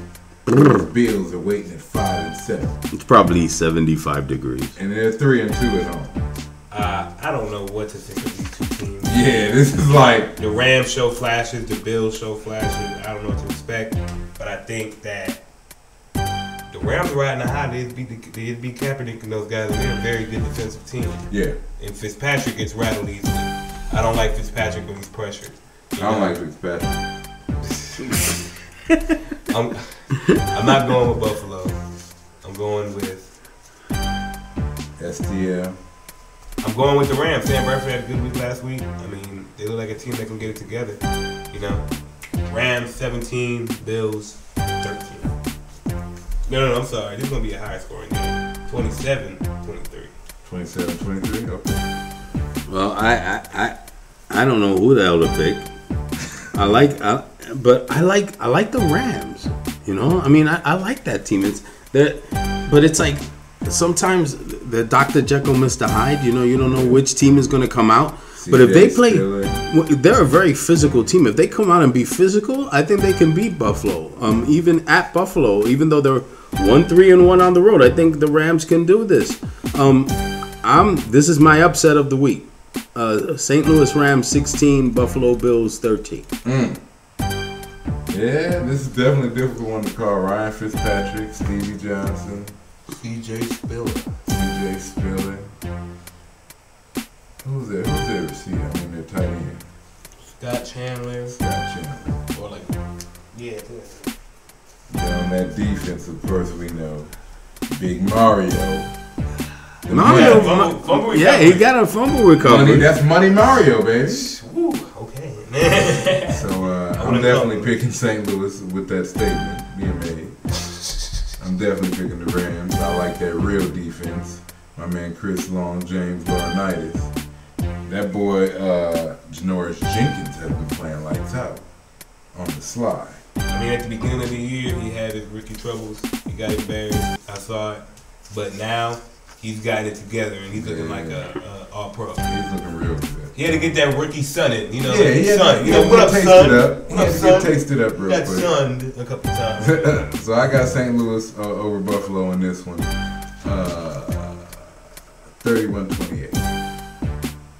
The Bills are waiting at 5-7. It's probably 75 degrees. And they're 3-2 at home. I don't know what to think of these two teams. Yeah, this is like the Rams show flashes, the Bills show flashes. I don't know what to expect, but I think that the Rams are riding the high. They just beat Kaepernick and those guys, and they're a very good defensive team. Yeah. And Fitzpatrick gets rattled easily. I don't like Fitzpatrick when he's pressured. I don't like Fitzpatrick. I'm not going with Buffalo. I'm going with STL. I'm going with the Rams. Sam Bradford had a good week last week. I mean, they look like a team that can get it together. You know, Rams 17, Bills 13. No, I'm sorry. This is gonna be a high scoring game. 27-23. 27-23. Okay. Well, I don't know who the hell to pick. I like the Rams. You know, I mean, I like that team. But it's like sometimes the Dr. Jekyll, Mr. Hyde. You know, you don't know which team is going to come out. But if they play, they're a very physical team. If they come out and be physical, I think they can beat Buffalo. Even at Buffalo, even though they're 1-3-1 on the road, I think the Rams can do this. This is my upset of the week. St. Louis Rams 16, Buffalo Bills 13. Yeah, this is definitely a difficult one to call. Ryan Fitzpatrick, Stevie Johnson, CJ Spiller. Who's their receiver? I mean, their tight end. Scott Chandler. Or like, yeah. Then on that defense, of course, we know Big Mario. Mario, he got a fumble recovery. That's Money Mario, baby. Woo, okay. So I'm definitely picking St. Louis with that statement being made. I'm definitely picking the Rams. I like that real defense. My man Chris Long, James Laurinaitis. That boy Janoris Jenkins has been playing lights out on the slide. I mean, at the beginning of the year, he had his rookie troubles. He got embarrassed. I saw it. But now he's gotten it together, and he's looking like a all-pro. He's looking real good. He had to get that rookie sun in. You know, son. What up, son? He had to get tasted up real quick. Got sunned a couple times. So I got St. Louis over Buffalo in this one. 31-28.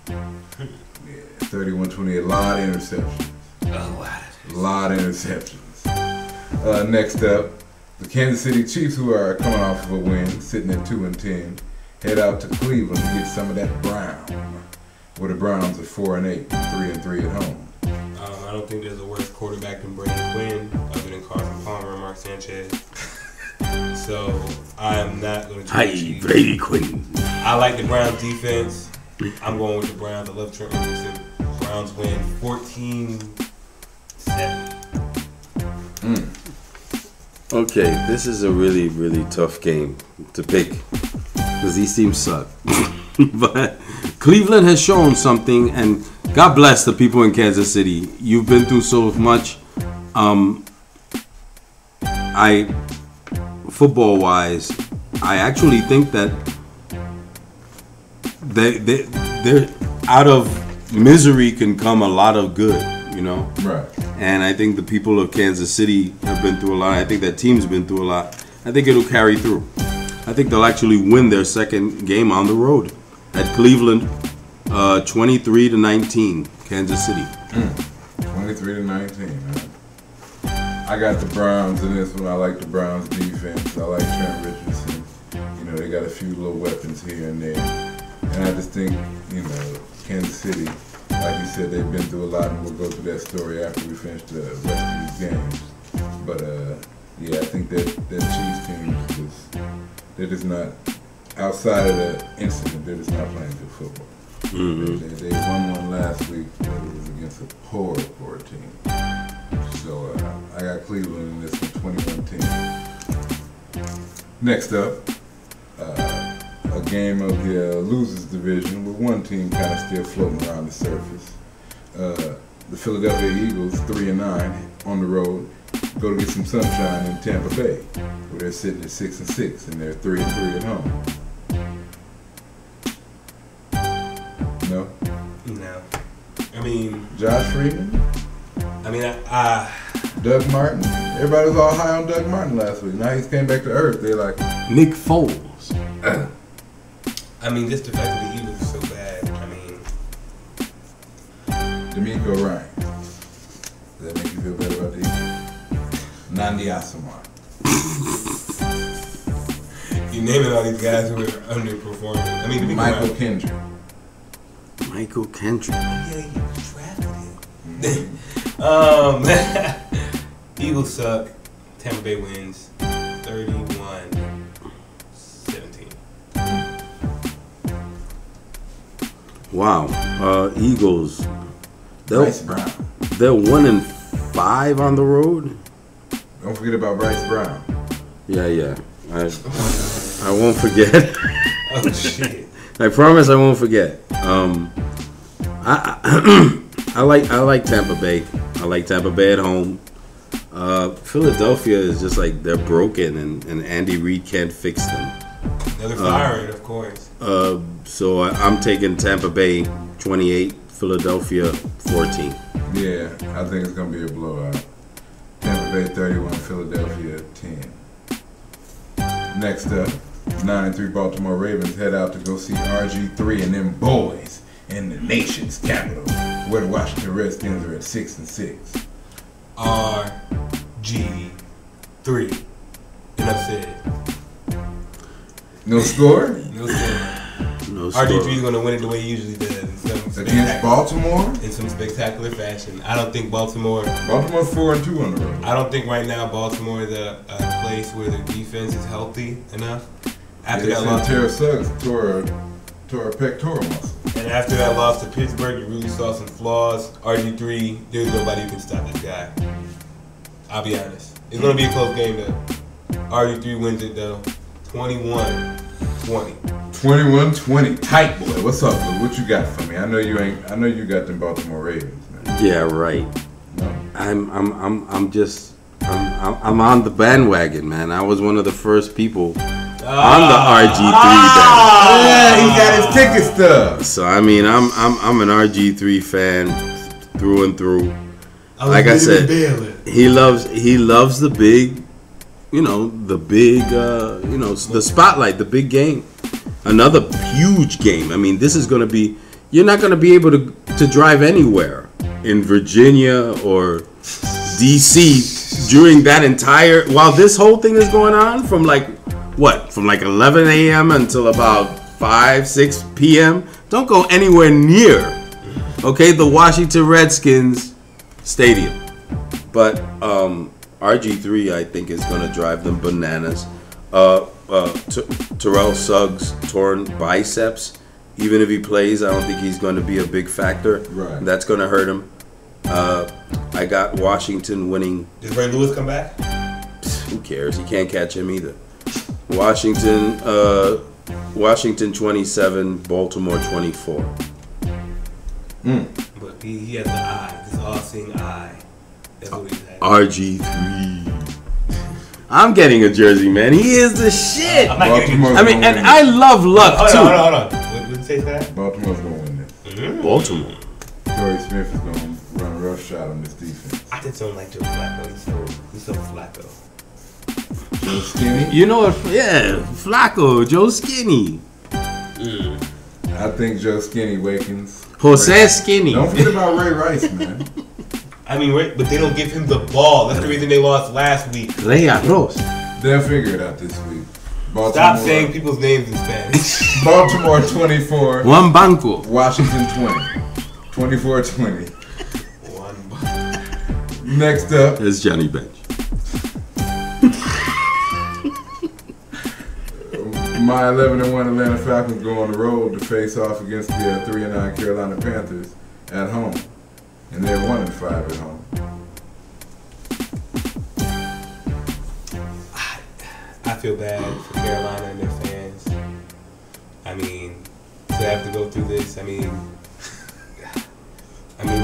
Yeah, 31-28. A lot of interceptions. A lot of interceptions. Next up, the Kansas City Chiefs, who are coming off of a win, sitting at 2-10, head out to Cleveland to get some of that brown. Where the Browns are 4-8, 3-3 at home. I don't think there's a worse quarterback than Brady Quinn, other than Carson Palmer and Mark Sanchez. So I am not going to choose the Chiefs. Brady Quinn. I like the Browns defense. I'm going with the Browns. I love Trent Richardson. Browns win 14-7. Okay, this is a really, really tough game to pick because these teams suck. But Cleveland has shown something, and God bless the people in Kansas City. You've been through so much. Football-wise, I actually think that they're out of misery can come a lot of good, you know? Right. And I think the people of Kansas City have been through a lot. I think that team's been through a lot. I think it'll carry through. I think they'll actually win their second game on the road at Cleveland, 23-19, Kansas City. 23-19. Huh? I got the Browns in this one. I like the Browns defense. I like Trent Richardson. You know, they got a few little weapons here and there. And I just think, you know, Kansas City, like you said, they've been through a lot, and we'll go through that story after we finish the rest of these games. But, yeah, I think that Chiefs team is just, they're just not, outside of the incident, they're just not playing good football. Mm-hmm. They won one last week, but it was against a poor team. So I got Cleveland in this one, 21-10. Next up, a game of the losers division with one team kind of still floating around the surface. The Philadelphia Eagles, 3-9 on the road, go to get some sunshine in Tampa Bay, where they're sitting at 6-6 and they're 3-3 at home. Freeman. I mean, Doug Martin. Everybody was all high on Doug Martin last week. Now he's came back to earth. They're like Nick Foles. I mean, just the fact that the Eagles are so bad. I mean, D'Amico Ryan. Does that make you feel better about the Eagles? Nandi Asamoah. you naming all these guys who are underperforming. I mean, Michael Kendrick. Michael Kendrick. Yeah, you drafted him. Eagles suck. Tampa Bay wins 31-17. Wow. Eagles. Bryce Brown. They're 1-5 on the road. Don't forget about Bryce Brown. Yeah. I won't forget. Oh shit! I promise I won't forget. I like Tampa Bay. I like Tampa Bay at home. Philadelphia is just like they're broken, and Andy Reid can't fix them. They're firing, of course. So I'm taking Tampa Bay 28, Philadelphia 14. Yeah, I think it's gonna be a blowout. Tampa Bay 31, Philadelphia 10. Next up, 9-3 Baltimore Ravens head out to go see RG3 and them boys in the nation's capital, where the Washington Redskins are at 6-6. RG3. Enough said. No score? No score. No score. RG3 is going to win it the way he usually does. Against Baltimore? In some spectacular fashion. I don't think Baltimore's 4-2 on the road. I don't think right now Baltimore is a place where their defense is healthy enough. After that loss, Terrell Suggs tore a pectoral muscle. and after that loss to Pittsburgh, you really saw some flaws. RG3, there's nobody who can stop this guy. I'll be honest. It's going to be a close game though. RG3 wins it though. 21-20. 21-20. Tight boy. What's up, Lou? What you got for me? I know you got them Baltimore Ravens, man. Yeah, right. No. I'm on the bandwagon, man. I was one of the first people on the RG3 bandwagon. Yeah, he got his ticket stuff. So I mean, I'm an RG3 fan through and through. Like I said, he loves the big, the spotlight, the big game. Another huge game. I mean, this is going to be. You're not going to be able to drive anywhere in Virginia or DC during that entire while this whole thing is going on from like 11 a.m. until about 5-6 p.m. Don't go anywhere near the Washington Redskins stadium. But RG3 I think is going to drive them bananas. Terrell Suggs torn biceps. Even if he plays, I don't think he's going to be a big factor. Right. That's going to hurt him. I got Washington winning. Did Ray Lewis come back? Who cares? He can't catch him either. Washington 27, Baltimore 24. But he has the eye, this all-seeing eye. That's what he's had. RG3. I'm getting a jersey, man. He is the shit. I'm not getting a I mean, and I love Luck too. Hold on. What did you say that? Baltimore's gonna win this. Baltimore. Torrey Smith is gonna run a rough shot on this defense. I just don't like Joe Flacco. He's so Flacco. Joe Skinny. You know what? Yeah, Flacco, Joe Skinny. I think Joe Skinny wakens. Jose Skinny. Don't forget about Ray Rice, man. I mean, but they don't give him the ball. That's the reason they lost last week. Rey Arroz. They'll figure it out this week. Baltimore, Stop saying people's names in Spanish. Baltimore 24. Juan Banco. Washington 20. 24-20. One. Next up, It's Johnny Bench. my 11-1 Atlanta Falcons go on the road to face off against the 3-9 Carolina Panthers at home. And they're 1-5 at home. I feel bad for Carolina and their fans. I mean, to have to go through this, I mean,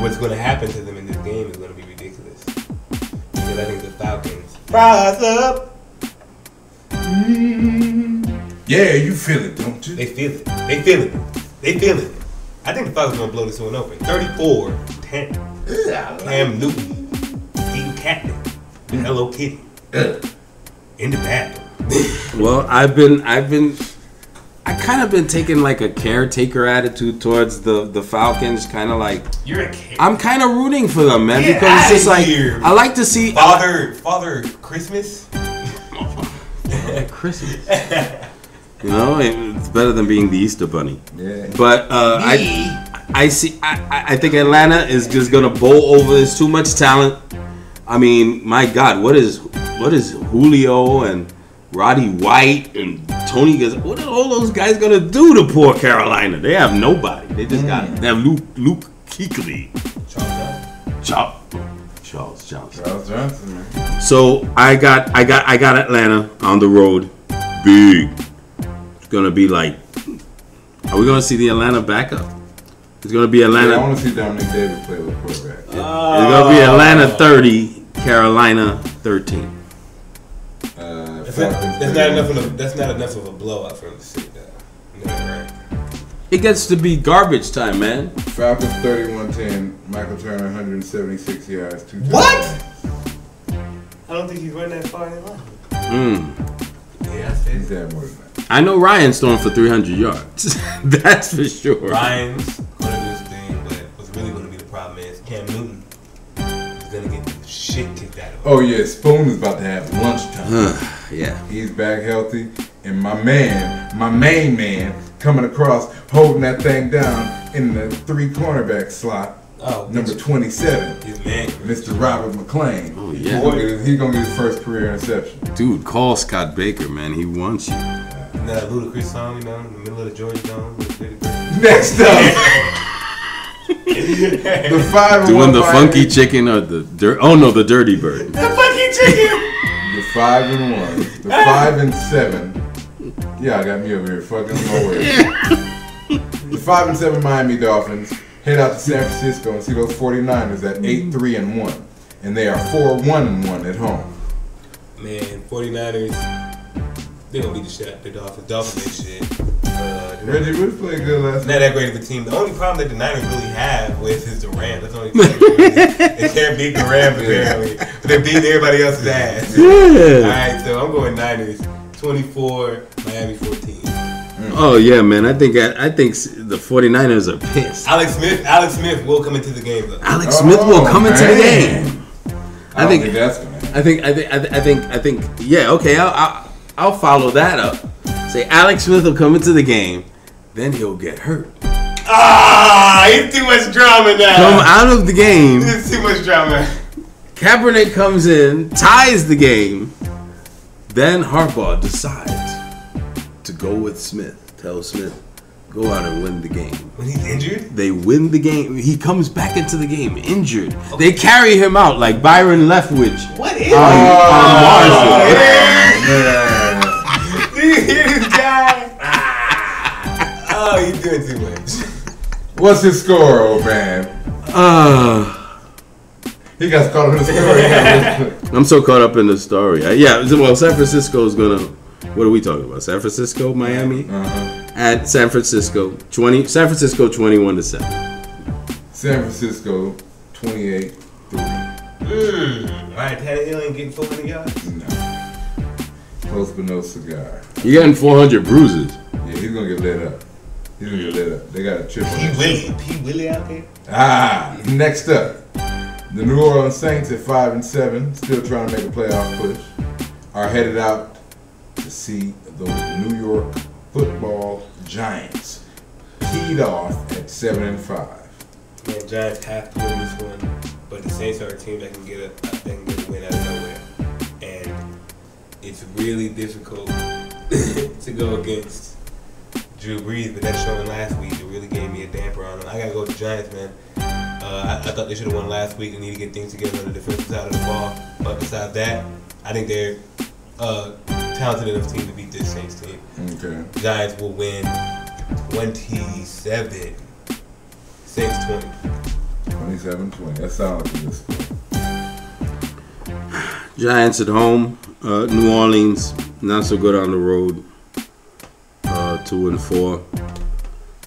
what's going to happen to them in this game is going to be ridiculous. Because I think the Falcons rise up. Yeah, you feel it, don't you? They feel it. I think the Falcons are going to blow this one open. 34-10. Cam Newton eating catnip with Hello Kitty in the bathroom. Well, I kind of been taking like a caretaker attitude towards the Falcons. Kind of like You're a kid. I'm kind of rooting for them, man, Get because it's just outta like here. I like to see Father Christmas. Christmas. You know, it's better than being the Easter Bunny. Yeah. But I see. I think Atlanta is just gonna bowl over. There's too much talent. I mean, my God, what is Julio and Roddy White and Tony? What are all those guys gonna do to poor Carolina? They have nobody. They just they have Luke Kuechly. Charles Johnson. Charles Johnson, man. So I got Atlanta on the road. Big. It's gonna be like. Are we gonna see the Atlanta backup? It's gonna be Atlanta. Yeah, I want to see Dominic Davis play with quarterback. It's gonna be Atlanta 30, Carolina 13. That's not enough of a blowout for him to sit down. No, right. It gets to be garbage time, man. Falcons 31-10. Michael Turner 176 yards. 2 touchdowns. What? I don't think he's running that far in the line. Yeah, I said He's had more than that. I know Ryan's throwing for 300 yards. That's for sure. Ryan's going to do his thing, but what's really going to be the problem is Cam Newton is going to get the shit kicked out of him. Oh yeah, Spoon is about to have lunchtime. Yeah. He's back healthy, and my main man, coming across, holding that thing down in the 3 cornerback slot. Oh, Number 27, his man. Mr. Robert McClain. Oh, yeah. He's gonna get his first career interception. Dude, call Scott Baker, man. He wants you. That ludicrous song, you know, in the middle of the Georgia Dome. Next up, the 5-1 Doing the Miami- funky chicken or the dirt. Oh no, the dirty bird. The fucking chicken! The 5-1, the 5-7. Yeah, I got me over here fucking my way. The 5-7 Miami Dolphins head out to San Francisco and see those 49ers at 8-3-1, and they are 4-1-1 at home. Man, 49ers, they gonna beat the shit out of the Dolphins. Dolphins ain't shit. Reggie Bush played good last night. Not that great of a team. The only problem that the Niners really have with is the Rams. That's the only thing. They can't beat the Rams apparently, but they're beating everybody else's ass. Yeah. All right, so I'm going Niners 24, Miami 14. Oh yeah, man. I think the 49ers are pissed. Alex Smith will come into the game though. Alex Smith will come into the game. I don't think that's gonna happen. I think. Yeah. Okay. I'll follow that up. Say Alex Smith will come into the game, then he'll get hurt. He's too much drama now. Come out of the game. There's too much drama. Kaepernick comes in, ties the game. Then Harbaugh decides to go with Smith. Tell Smith, go out and win the game. When he's injured? They win the game. He comes back into the game injured. They carry him out like Byron Leftwich. What is on Marshall. Do you hear this guy? Oh, he's doing too much. What's his score, old man? He got caught up in the story. I'm so caught up in the story. Well, San Francisco's gonna. What are we talking about? San Francisco, Miami? At San Francisco, 21-7. San Francisco, 28-3. Ryan Tannehill ain't getting 400 yards? No. Close but no cigar. You're getting 400 bruises. Yeah, he's gonna get lit up. They got a chip on P. Willie out there? Next up. The New Orleans Saints at 5-7, still trying to make a playoff push, are headed out to see those New York Football Giants teed off at 7-5. Man, Giants have to win this one, but the Saints are a team that can get a win out of nowhere, and it's really difficult to go against Drew Brees. But that showing last week, it really gave me a damper on them. I gotta go with the Giants, man. I thought they should have won last week and need to get things together on the defensive side of the ball. But besides that, I think they're talented enough team to beat this Saints team. Okay. Giants will win 27. Saints 20. 27-20. That sounds like a good score. Giants at home. New Orleans, not so good on the road. 2-4.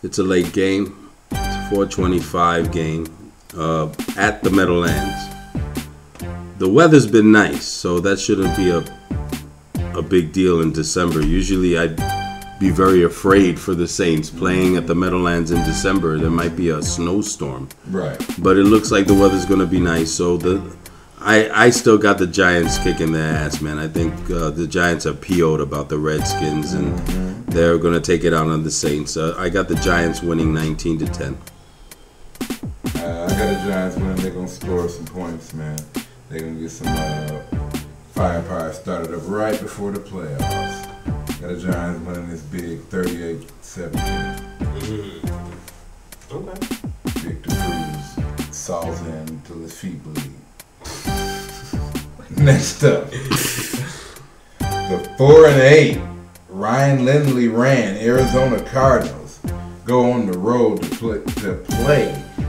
It's a late game. It's a 4:25 game. at the Meadowlands. The weather's been nice, so that shouldn't be a big deal in December. Usually I'd be very afraid for the Saints playing at the Meadowlands in December. There might be a snowstorm. Right. But it looks like the weather's going to be nice, so I still got the Giants kicking their ass, man. I think the Giants are PO'd about the Redskins, and they're going to take it out on the Saints. I got the Giants winning 19-10. I got the Giants winning. They're going to score some points, man. They're going to get some firepower started up right before the playoffs. Got the Giants winning this big 38-17. Okay. Victor Cruz saws in till his feet bleed. Next up, the 4-8 Ryan Lindley ran Arizona Cardinals go on the road to play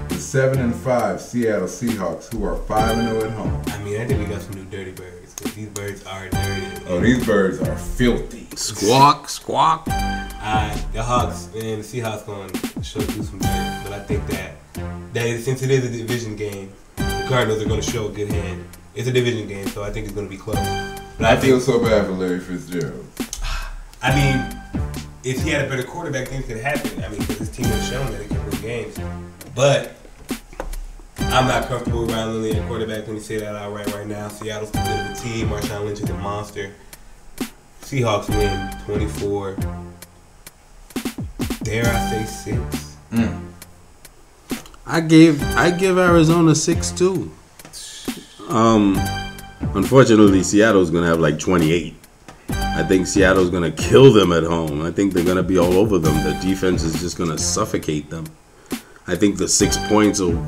the 7-5 Seattle Seahawks, who are 5-0 at home. I mean, I think we got some new dirty birds. Cause these birds are dirty. Oh, these birds are filthy. Squawk, squawk. The Hawks and the Seahawks going to do some dirt, but I think that since it is a division game, the Cardinals are going to show a good hand. It's a division game, so I think it's going to be close. But I feel so bad for Larry Fitzgerald. I mean, if he had a better quarterback, things could happen. I mean, because his team has shown that it can win games. But I'm not comfortable with Ryan Lindley at quarterback. Let me say that outright right now. Seattle's a bit of a team. Marshawn Lynch is a monster. Seahawks win 24. Dare I say 6? I give Arizona 6 too. Unfortunately, Seattle's gonna have like 28. I think Seattle's gonna kill them at home. I think they're gonna be all over them. The defense is just gonna suffocate them. I think the 6 points will,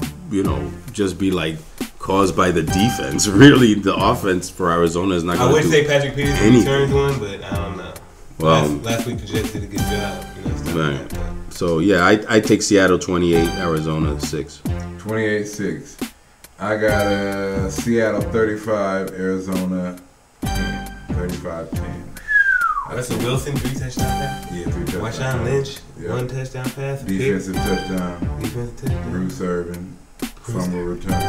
just be like caused by the defense. Really, the offense for Arizona is not gonna do anything. I would say Patrick Peterson returns one, but I don't know. Well, last week the Jets did a good job. Right. So yeah, I take Seattle 28, Arizona 6. 28-6. I got Seattle 35, Arizona 10. 35-10. Russell Wilson, 3 touchdown pass? Yeah, 3 touchdown pass. Marshawn Lynch, 1 touchdown pass. Defensive touchdown. Defensive touchdown. Bruce Irvin, fumble return.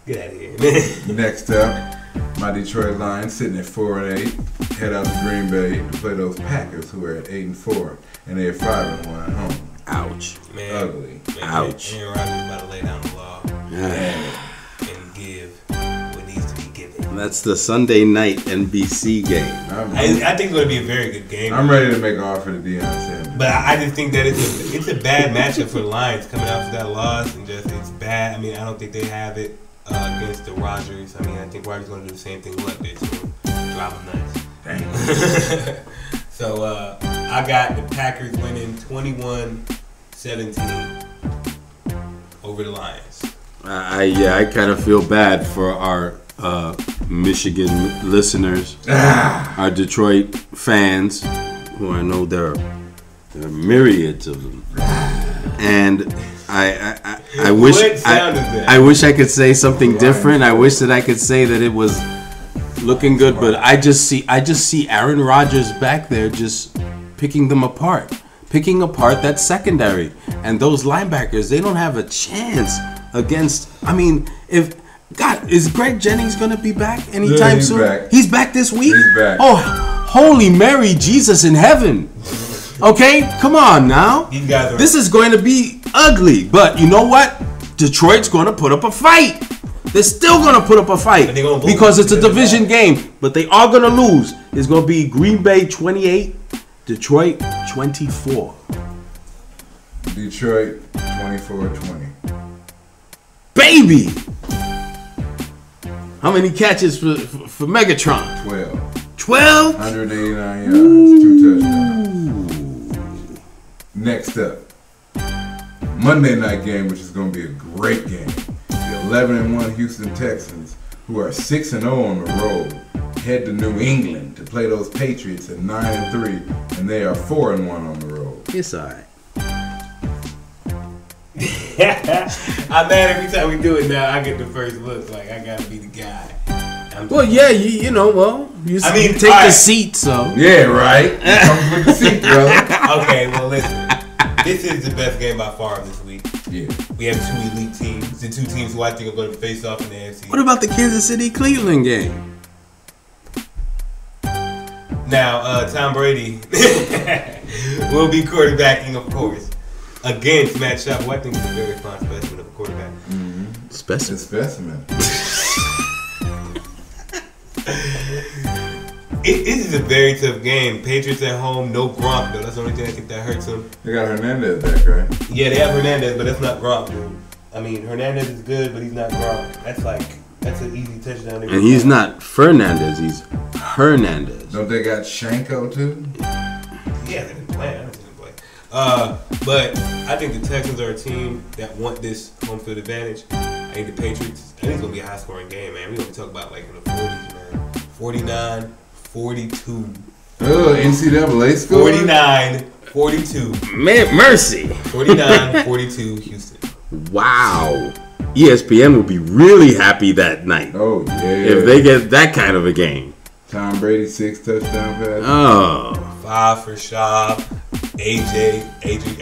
Get out of here, man. Next up, my Detroit Lions sitting at 4-8. Head out to Green Bay to play those Packers, who are at 8-4, and they're 5-1 at home. Ouch. Man, ugly. Man, Ouch. Aaron Rodgers is about to lay down the law and give what needs to be given. That's the Sunday night NBC game. I think it's going to be a very good game. I'm ready to make an offer to Deion Sanders. But I just think that it's a bad matchup for the Lions coming out for that loss, and just it's bad. I mean, I don't think they have it against the Rodgers. I mean, I think Rodgers going to do the same thing what they do, drive them nuts. Dang. So I got the Packers winning 21-17 over the Lions. I kind of feel bad for our Michigan listeners, our Detroit fans, who I know there are myriads of them, and I wish I could say something different. I wish that I could say that it was looking good, but I just see Aaron Rodgers back there just picking apart that secondary, and those linebackers, they don't have a chance against. I mean, is Greg Jennings gonna be back anytime soon? Back. He's back this week. He's back. Oh, holy Mary, Jesus in heaven! Okay, come on now. This is going to be ugly, but you know what? Detroit's going to put up a fight. They're still going to put up a fight because it's a division game, but they are going to lose. It's going to be Green Bay 28, Detroit 24. Detroit 24-20. Baby! How many catches for Megatron? 12? 189 yards, 2 touchdowns. Next up, Monday night game, which is going to be a great game. The 11-1 Houston Texans, who are 6-0 on the road, head to New England to play those Patriots at 9-3, and they are 4-1 on the road. It's alright. I'm mad every time we do it now. I get the first look. Like, I got to be the guy. Well, yeah, you take the seat, so. Yeah, right. It comes with the seat, brother. Okay, well, listen. This is the best game by far this week. Yeah. We have 2 elite teams. The 2 teams who I think are going to face off in the AFC. What about the Kansas City-Cleveland game? Now, Tom Brady will be quarterbacking, of course, against Matt Schaub, who I think is a very fine specimen of a quarterback. Mm-hmm. Specimen. It is a very tough game. Patriots at home, no Gronk, though. That's the only thing I think that hurts them. They got Hernandez back, right? Yeah, they have Hernandez, but that's not Gronk, dude. I mean, Hernandez is good, but he's not Gronk. That's an easy touchdown. And he's not Fernandez, he's Hernandez. Don't they got Shanko, too? Yeah, they didn't play. I haven't seen him play. But I think the Texans are a team that want this home field advantage. I think the Patriots, I think it's going to be a high-scoring game, man. We're going to talk about, like, in the 40s, man. 49, 42. Oh, NCAA score? 49, 42. Man, mercy. 49, 42, Houston. Wow. ESPN will be really happy that night. Oh, yeah. If they get that kind of a game. Tom Brady, 6 touchdown passes. Oh. 5 for Schaub.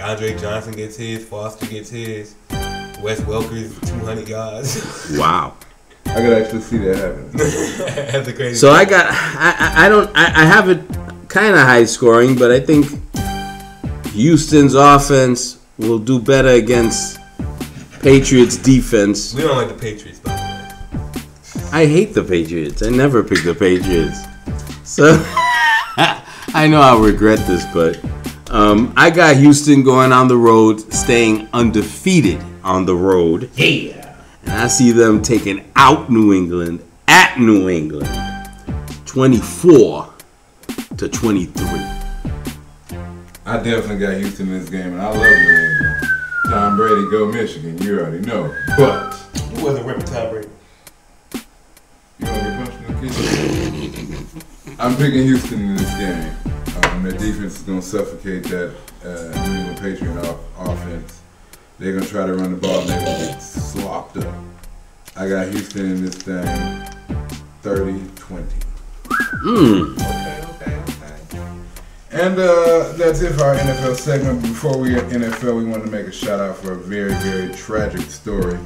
Andre Johnson gets his. Foster gets his. Wes Welker's 200 yards. Wow. I could actually see that happen. That's a crazy. So I have it kind of high scoring, but I think Houston's offense will do better against Patriots defense. We don't like the Patriots, by the way. I hate the Patriots. I never pick the Patriots. So I know I'll regret this, but I got Houston going on the road, staying undefeated on the road. Yeah. And I see them taking out New England at New England, 24-23. I definitely got Houston in this game, and I love New England. Tom Brady, go Michigan. You already know. But Who wasn't ripping Tom Brady? you want to get punched in the kitchen? I'm picking Houston in this game. Their defense is going to suffocate that New England Patriot offense. They're going to try to run the ball and they're going to get slopped up. I got Houston in this thing 30-20. Okay. And that's it for our NFL segment. Before we get NFL, we wanted to make a shout out for a very, very tragic story.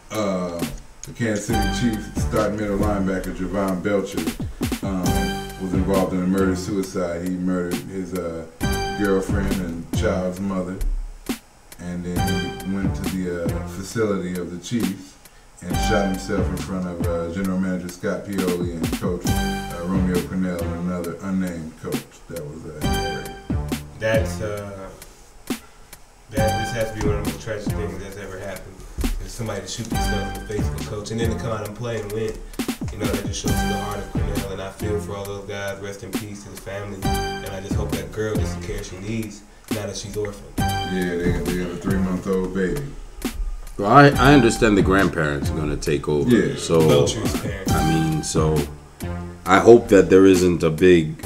The Kansas City Chiefs starting middle linebacker Javon Belcher was involved in a murder-suicide. He murdered his girlfriend and child's mother. And then he went to the facility of the Chiefs and shot himself in front of General Manager Scott Pioli and Coach Romeo Crennel and another unnamed coach that was there. This has to be one of the most tragic things that's ever happened. There's somebody to shoot themselves in the face of a coach and then to come out and play and win. You know, that just shows you the heart of Crennel, and I feel for all those guys. Rest in peace to his family. And I just hope that girl gets the care she needs now that she's orphaned. Yeah, they have a 3-month-old baby. Well, I understand the grandparents are going to take over. Yeah. So, Belcher's parents. I mean, so I hope that there isn't a big,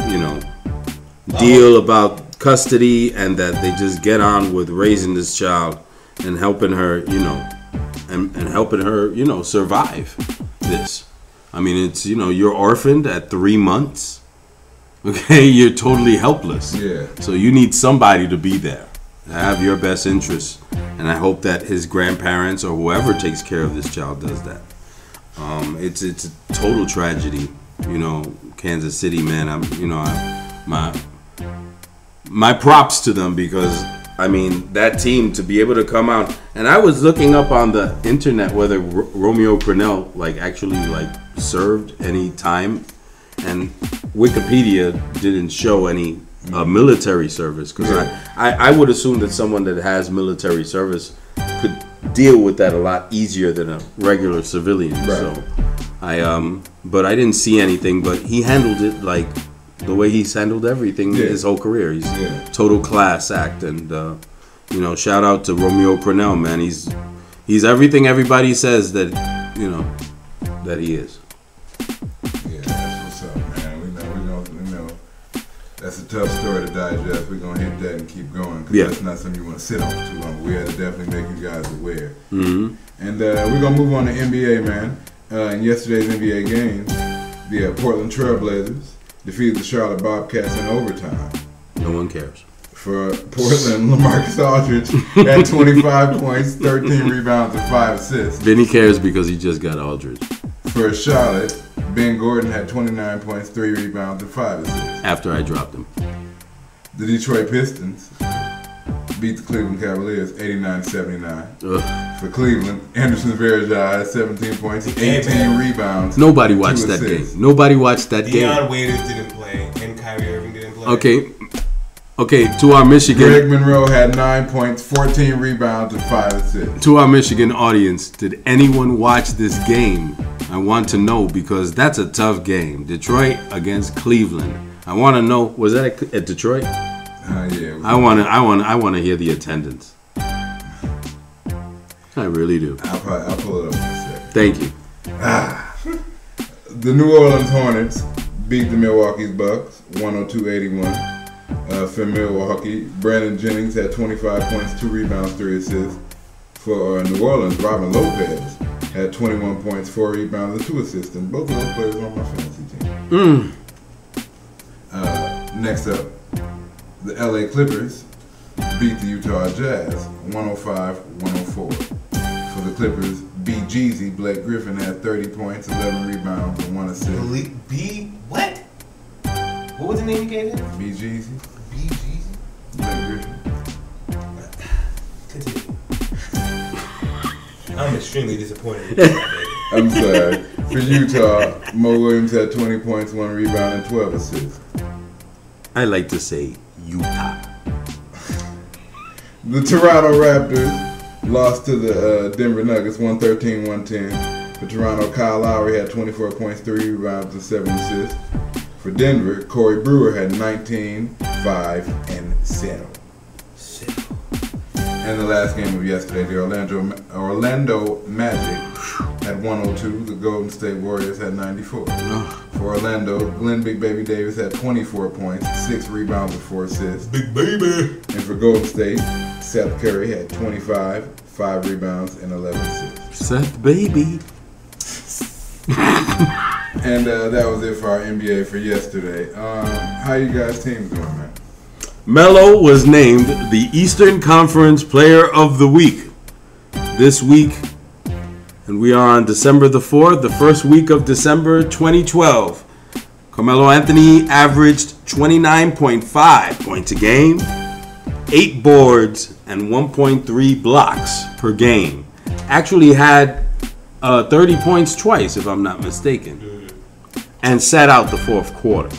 deal about custody and that they just get on with raising this child and helping her, and helping her, survive this. I mean, it's, you're orphaned at 3 months. Okay, you're totally helpless. Yeah. So you need somebody to be there, to have your best interests. And I hope that his grandparents or whoever takes care of this child does that. It's a total tragedy. Kansas City, man. My props to them because I mean that team to be able to come out. And I was looking up on the internet whether Romeo Crennel actually served any time. And Wikipedia didn't show any military service because I would assume that someone that has military service could deal with that a lot easier than a regular civilian. Right. So but I didn't see anything. But he handled it like the way he's handled everything his whole career. He's total class act, and shout out to Romeo Crennel, man. He's everything everybody says that that he is. That's a tough story to digest. We're going to hit that and keep going because that's not something you want to sit on for too long. We had to definitely make you guys aware. Mm-hmm. And we're going to move on to NBA, man. In yesterday's NBA game, the Portland Trail Blazers defeated the Charlotte Bobcats in overtime. No one cares. For Portland, LaMarcus Aldridge had 25 points, 13 rebounds, and 5 assists. Vinny cares because he just got Aldridge. For Charlotte, Ben Gordon had 29 points, 3 rebounds, and 5 assists. After I dropped him. The Detroit Pistons beat the Cleveland Cavaliers 89-79. For Cleveland, Anderson Varejao had 17 points, 18 rebounds. Nobody watched that game. Nobody watched that game. Deion Waiters didn't play, and Kyrie Irving didn't play. Okay, to our Michigan. Greg Monroe had 9 points, 14 rebounds, and 5 assists. To our Michigan audience, did anyone watch this game? I want to know because that's a tough game. Detroit against Cleveland. I want to know. Was that at Detroit? Yeah. I want to hear the attendance. I really do. I'll pull it up in a second. Thank you. The New Orleans Hornets beat the Milwaukee Bucks 102-81. For Milwaukee, Brandon Jennings had 25 points, 2 rebounds, 3 assists. For New Orleans, Robin Lopez had 21 points, 4 rebounds, and 2 assists. And both of those players are on my fantasy team. Next up, the LA Clippers beat the Utah Jazz 105-104. For the Clippers, B. Jeezy, Blake Griffin had 30 points, 11 rebounds, and 1 assist. What? What was the name you gave him? B. Jeezy. B. Jeezy? Blake Griffin. Continue. I'm extremely disappointed. I'm sorry. For Utah, Mo Williams had 20 points, 1 rebound, and 12 assists. I like to say Utah. The Toronto Raptors lost to the Denver Nuggets 113-110. For Toronto, Kyle Lowry had 24 points, 3 rebounds, and 7 assists. For Denver, Corey Brewer had 19, 5, and 7. And the last game of yesterday, the Orlando Magic had 102. The Golden State Warriors had 94. For Orlando, Glenn Big Baby Davis had 24 points, 6 rebounds, and 4 assists. Big baby. And for Golden State, Seth Curry had 25, 5 rebounds, and 11 assists. Seth Baby. And that was it for our NBA for yesterday. How you guys' teams doing, man? Melo was named the Eastern Conference Player of the Week this week. And we are on December the 4th, the first week of December 2012. Carmelo Anthony averaged 29.5 points a game, 8 boards, and 1.3 blocks per game. Actually had 30 points twice, if I'm not mistaken. And sat out the fourth quarter.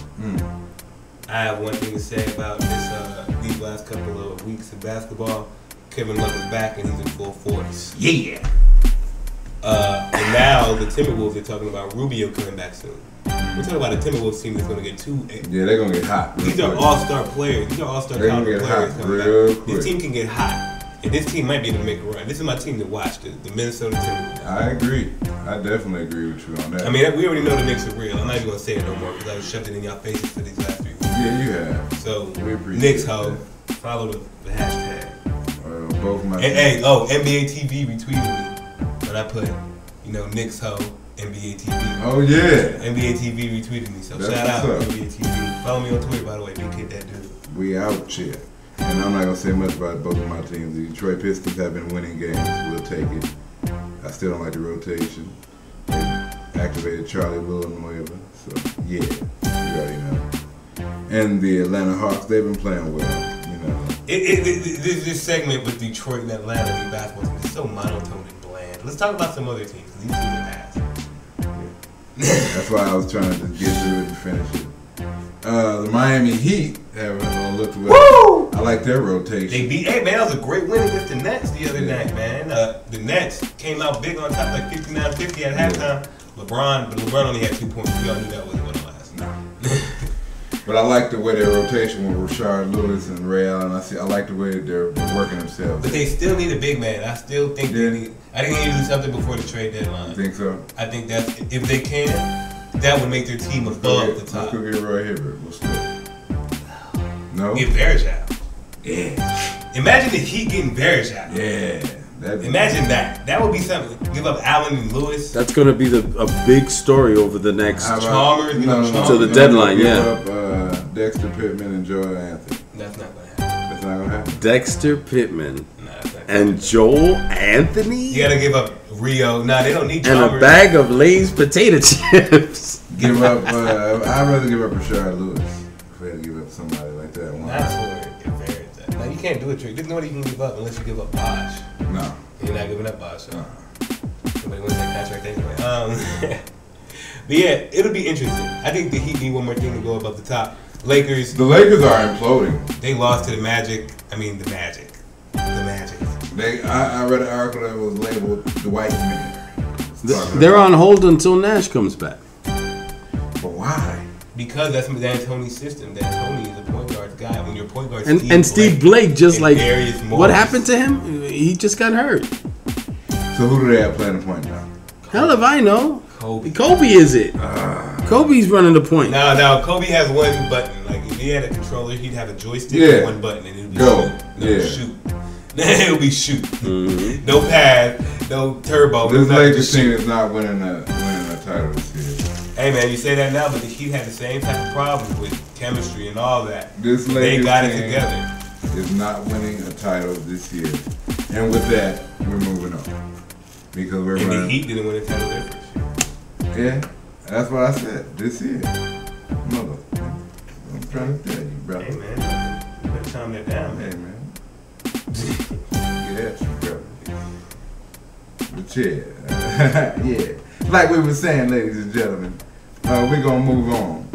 I have one thing to say about these last couple of weeks of basketball. Kevin Love is back and he's in full force. Yeah. And now the Timberwolves are talking about Rubio coming back soon. We're talking about a Timberwolves team that's going to get 2. Yeah, they're going to get hot. These are all-star players. These are all-star caliber players coming back. This team can get hot. And this team might be able to make a run. This is my team to watch, the Minnesota Timberwolves. I agree. I definitely agree with you on that. I mean, we already know the Knicks are real. I'm not even going to say it no more because I shoved it in your faces for these last 3 weeks. Yeah, you have. So, we appreciate Knicks ho, follow the hashtag. Both my hey, NBA TV retweeted me when I put, Knicks ho, NBA TV. Oh, yeah. NBA TV retweeted me, so That's shout out up. NBA TV. Follow me on Twitter, by the way, big kid that dude. We out here. And I'm not going to say much about both of my teams. The Detroit Pistons have been winning games. We'll take it. I still don't like the rotation. They activated Charlie Villanueva. So, yeah, you already know. And the Atlanta Hawks, they've been playing well, This segment with Detroit and Atlanta, the basketball team, is so monotone and bland. Let's talk about some other teams, because these teams are ass. That's why I was trying to get through it and finish it. The Miami Heat have looked well. Woo! I like their rotation. They beat, that was a great win against the Nets the other night, man. The Nets came out big on top, like 59-50 at halftime. LeBron only had 2 points. We all knew that wasn't going to last. No. But I like the way their rotation with Rashard Lewis and Ray Allen. I like the way they're working themselves. But they still need a big man. I still think they need. I think they need to do something before the trade deadline. You think so? I think that's if they can, that would make their team above the top. Let's go get Roy Hibbert. What's good? No. Get Varejao. Yeah. Imagine the Heat getting Varejao. Yeah. Imagine that. That would be something. Give up Allen and Lewis. That's going to be a big story over the next Chalmers. To the deadline, give up Dexter Pittman and Joel Anthony. That's not going to happen. That's not gonna happen. Dexter Pittman and Joel Anthony. You gotta give up Rio. Nah, they don't need and Chalmers. a bag of Lay's potato chips. Give up. I'd rather give up Rashard Lewis if we had to give up somebody like that. That's where it varies. Now you can't do a trick. There's nobody you can give up unless you give up Bosh. No, you're not giving up Bosh. So. Nobody wants that contract anyway. But yeah, it'll be interesting. I think the Heat need one more thing to go above the top. Lakers. The Lakers are imploding. They lost to the Magic. I mean, the Magic. I read an article that was labeled the white man. They're on hold until Nash comes back. But why? Because that's D'Antoni's system. D'Antoni is a point guard guy. When your point guard and Steve Blake just like what happened to him? He just got hurt. So who do they have playing the point now? Hell if I know. Kobe is it? Kobe's running the point. No. Kobe has one button. Like if he had a controller, he'd have a joystick and one button, and it'd be shoot. It'll be shoot. Mm-hmm. No pad, no turbo. This Lakers team is not winning a title this year. Hey man, you say that now, but the Heat had the same type of problems with chemistry and all that. This Lakers they got it team together. Is not winning a title this year, and with that, we're moving on because we're running. The Heat didn't win a title their first year. Yeah, that's what I said. This year, mother. I'm trying to tell you, brother. Hey man, you better calm that down, man. Hey man. Get at you, brother. But yeah. Like we were saying, ladies and gentlemen, we're going to move on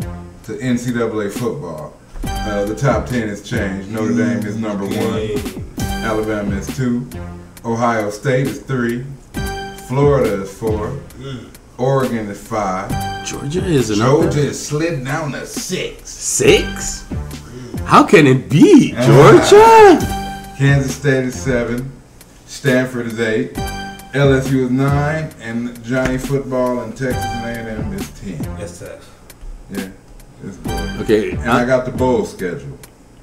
to NCAA football. The top 10 has changed. Notre Dame is number 1. Alabama is 2. Ohio State is 3. Florida is 4. Oregon is 5. Georgia is slid down to 6. 6? How can it be, Georgia? Kansas State is 7, Stanford is 8, LSU is 9, and Johnny Football and Texas A&M is 10. That's tough. Yeah, it's good. Okay. And I got the bowl schedule.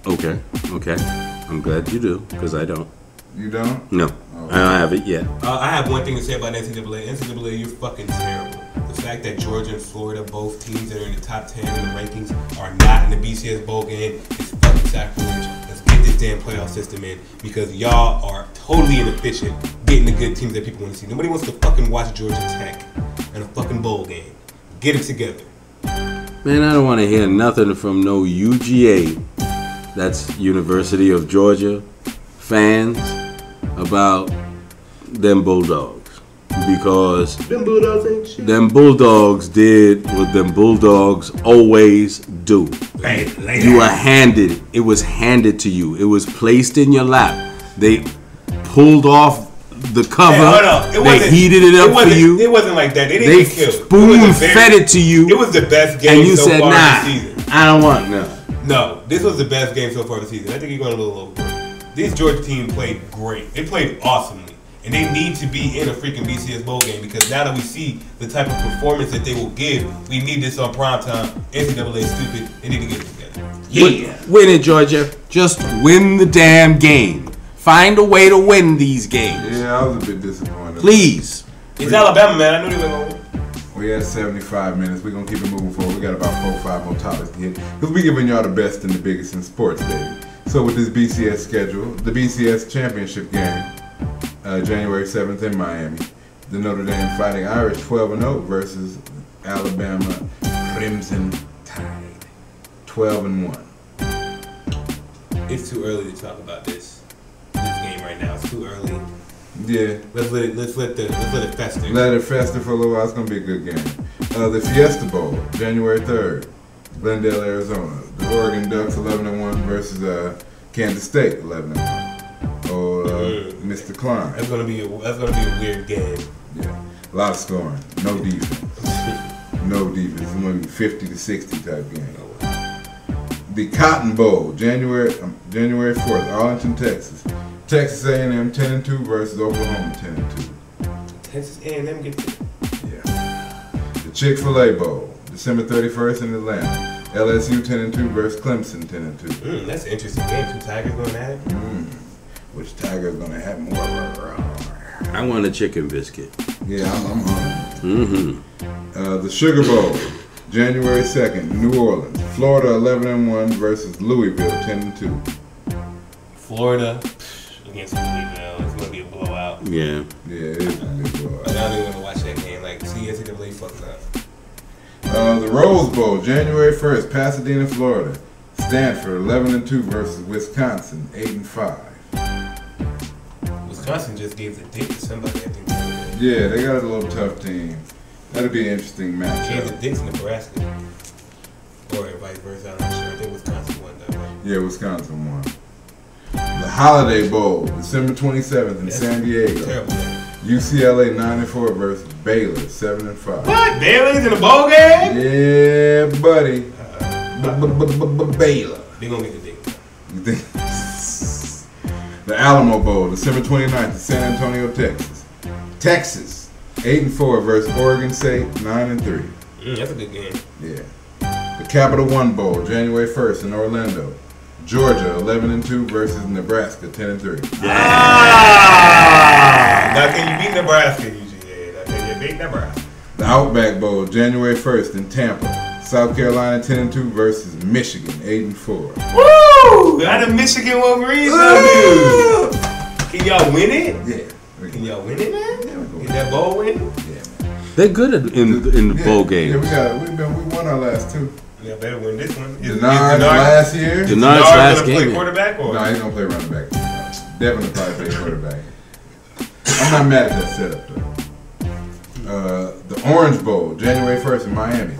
Okay. I'm glad you do, because I don't. You don't? No, I don't have it yet. I have one thing to say about NCAA. NCAA, you're fucking terrible. The fact that Georgia and Florida, both teams that are in the top 10 in the rankings, are not in the BCS bowl game is fucking sacrilege. Let's get this damn playoff system in because y'all are totally inefficient getting the good teams that people want to see. Nobody wants to fucking watch Georgia Tech in a fucking bowl game. Get it together. Man, I don't want to hear nothing from no UGA, that's University of Georgia, fans about them Bulldogs. Because them Bulldogs did what them Bulldogs always do. You were handed, it was handed to you. It was placed in your lap. They pulled off the cover. They heated it up for you. It wasn't like that. They didn't get killed. Spoon fed it to you. It was the best game and you so said, far nah, this season. I don't want no. No, this was the best game so far this season. I think you're going a little overboard. This Georgia team played great. They played awesomely. And they need to be in a freaking BCS bowl game because now that we see the type of performance that they will give, we need this on primetime. NCAA is stupid. They need to get it together. Yeah. Win it, Georgia. Just win the damn game. Find a way to win these games. Yeah, I was a bit disappointed. Please. It's Alabama, man. I knew they were going to win. We had 75 minutes. We're going to keep it moving forward. We got about 4 or 5 more topics to hit. Because we're giving y'all the best and the biggest in sports, baby. So with this BCS schedule, the BCS championship game, January 7th in Miami. The Notre Dame Fighting Irish 12-0 versus Alabama Crimson Tide 12-1. It's too early to talk about this game right now. It's too early. Yeah. Let's let it fester. Let it fester for a little while. It's gonna be a good game. The Fiesta Bowl, January 3rd, Glendale, Arizona. The Oregon Ducks 11-1 versus Kansas State 11-1. Mr. Klein. That's gonna be a weird game. Yeah, a lot of scoring, no defense. No defense. It's gonna be 50-60 type game. The Cotton Bowl, January 4th, Arlington, Texas. Texas A&M 10-2 versus Oklahoma 10-2. Texas A&M gets it. Yeah. The Chick-fil-A Bowl, December 31st in Atlanta. LSU 10-2 versus Clemson 10-2. That's an interesting game. 2 Tigers going at it. Which Tiger is gonna have more? I want a chicken biscuit. Yeah, I'm hungry. The Sugar Bowl, January 2nd, New Orleans. Florida 11-1 versus Louisville 10-2. Florida against Louisville. It's gonna be a blowout. Yeah. Yeah, it is gonna be a blowout. I don't even want to watch that game. Like, see, NCAA fucked up. The Rose Bowl, January 1st, Pasadena, Florida. Stanford 11-2 versus Wisconsin 8-5. Wisconsin just gave the dick to somebody. I think. Yeah, they got a little tough team. That'll be an interesting Gave the matchup. dick to Nebraska, or vice versa. I'm not sure. I think Wisconsin won that one. Yeah, Wisconsin won. The Holiday Bowl, December 27th in San Diego. Terrible. UCLA 9-4 versus Baylor 7-5. What? Baylor's in a bowl game? Yeah, buddy. Baylor. They gonna get the dick. You think? The Alamo Bowl, December 29th in San Antonio, Texas. Texas 8-4 versus Oregon State 9-3. That's a good game. Yeah. The Capital One Bowl, January 1st in Orlando. Georgia 11-2 versus Nebraska 10-3. Now can you beat Nebraska, UGA? Now can you beat Nebraska? The Outback Bowl, January 1st in Tampa. South Carolina 10-2 versus Michigan 8-4. Woo! Got a Michigan Wolverines on you. Can y'all win it? Yeah. Can y'all win it, man? Yeah, we Get that bowl win? Yeah, man. They're good in the bowl games. Yeah, we won our last two. Y'all better win this one. Denard last year. Denard's last gonna play game. quarterback or? No, he's gonna play running back. Definitely probably play quarterback. I'm not mad at that setup though. The Orange Bowl, January 1st in Miami.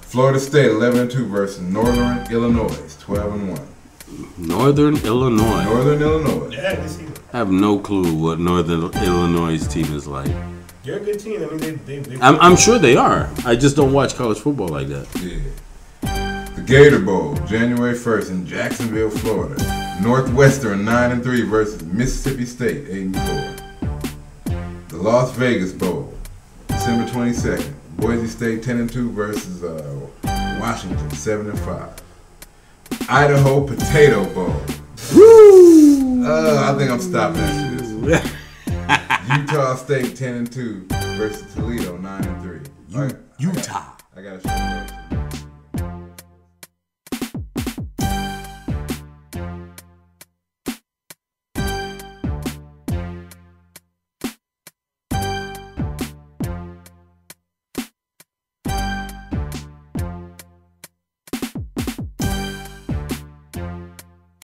Florida State 11-2 versus Northern Illinois 12-1. Northern Illinois. Northern Illinois. Yeah, this season. I have no clue what Northern Illinois' team is like. You're a good team. I mean, they I'm sure they are. I just don't watch college football like that. Yeah. The Gator Bowl, January 1st in Jacksonville, Florida. Northwestern 9-3 versus Mississippi State 8-4. The Las Vegas Bowl, December 22nd. Boise State 10-2 versus Washington 7-5. Idaho Potato Bowl. Woo! I think I'm stopping after this. Utah State 10-2 versus Toledo 9-3.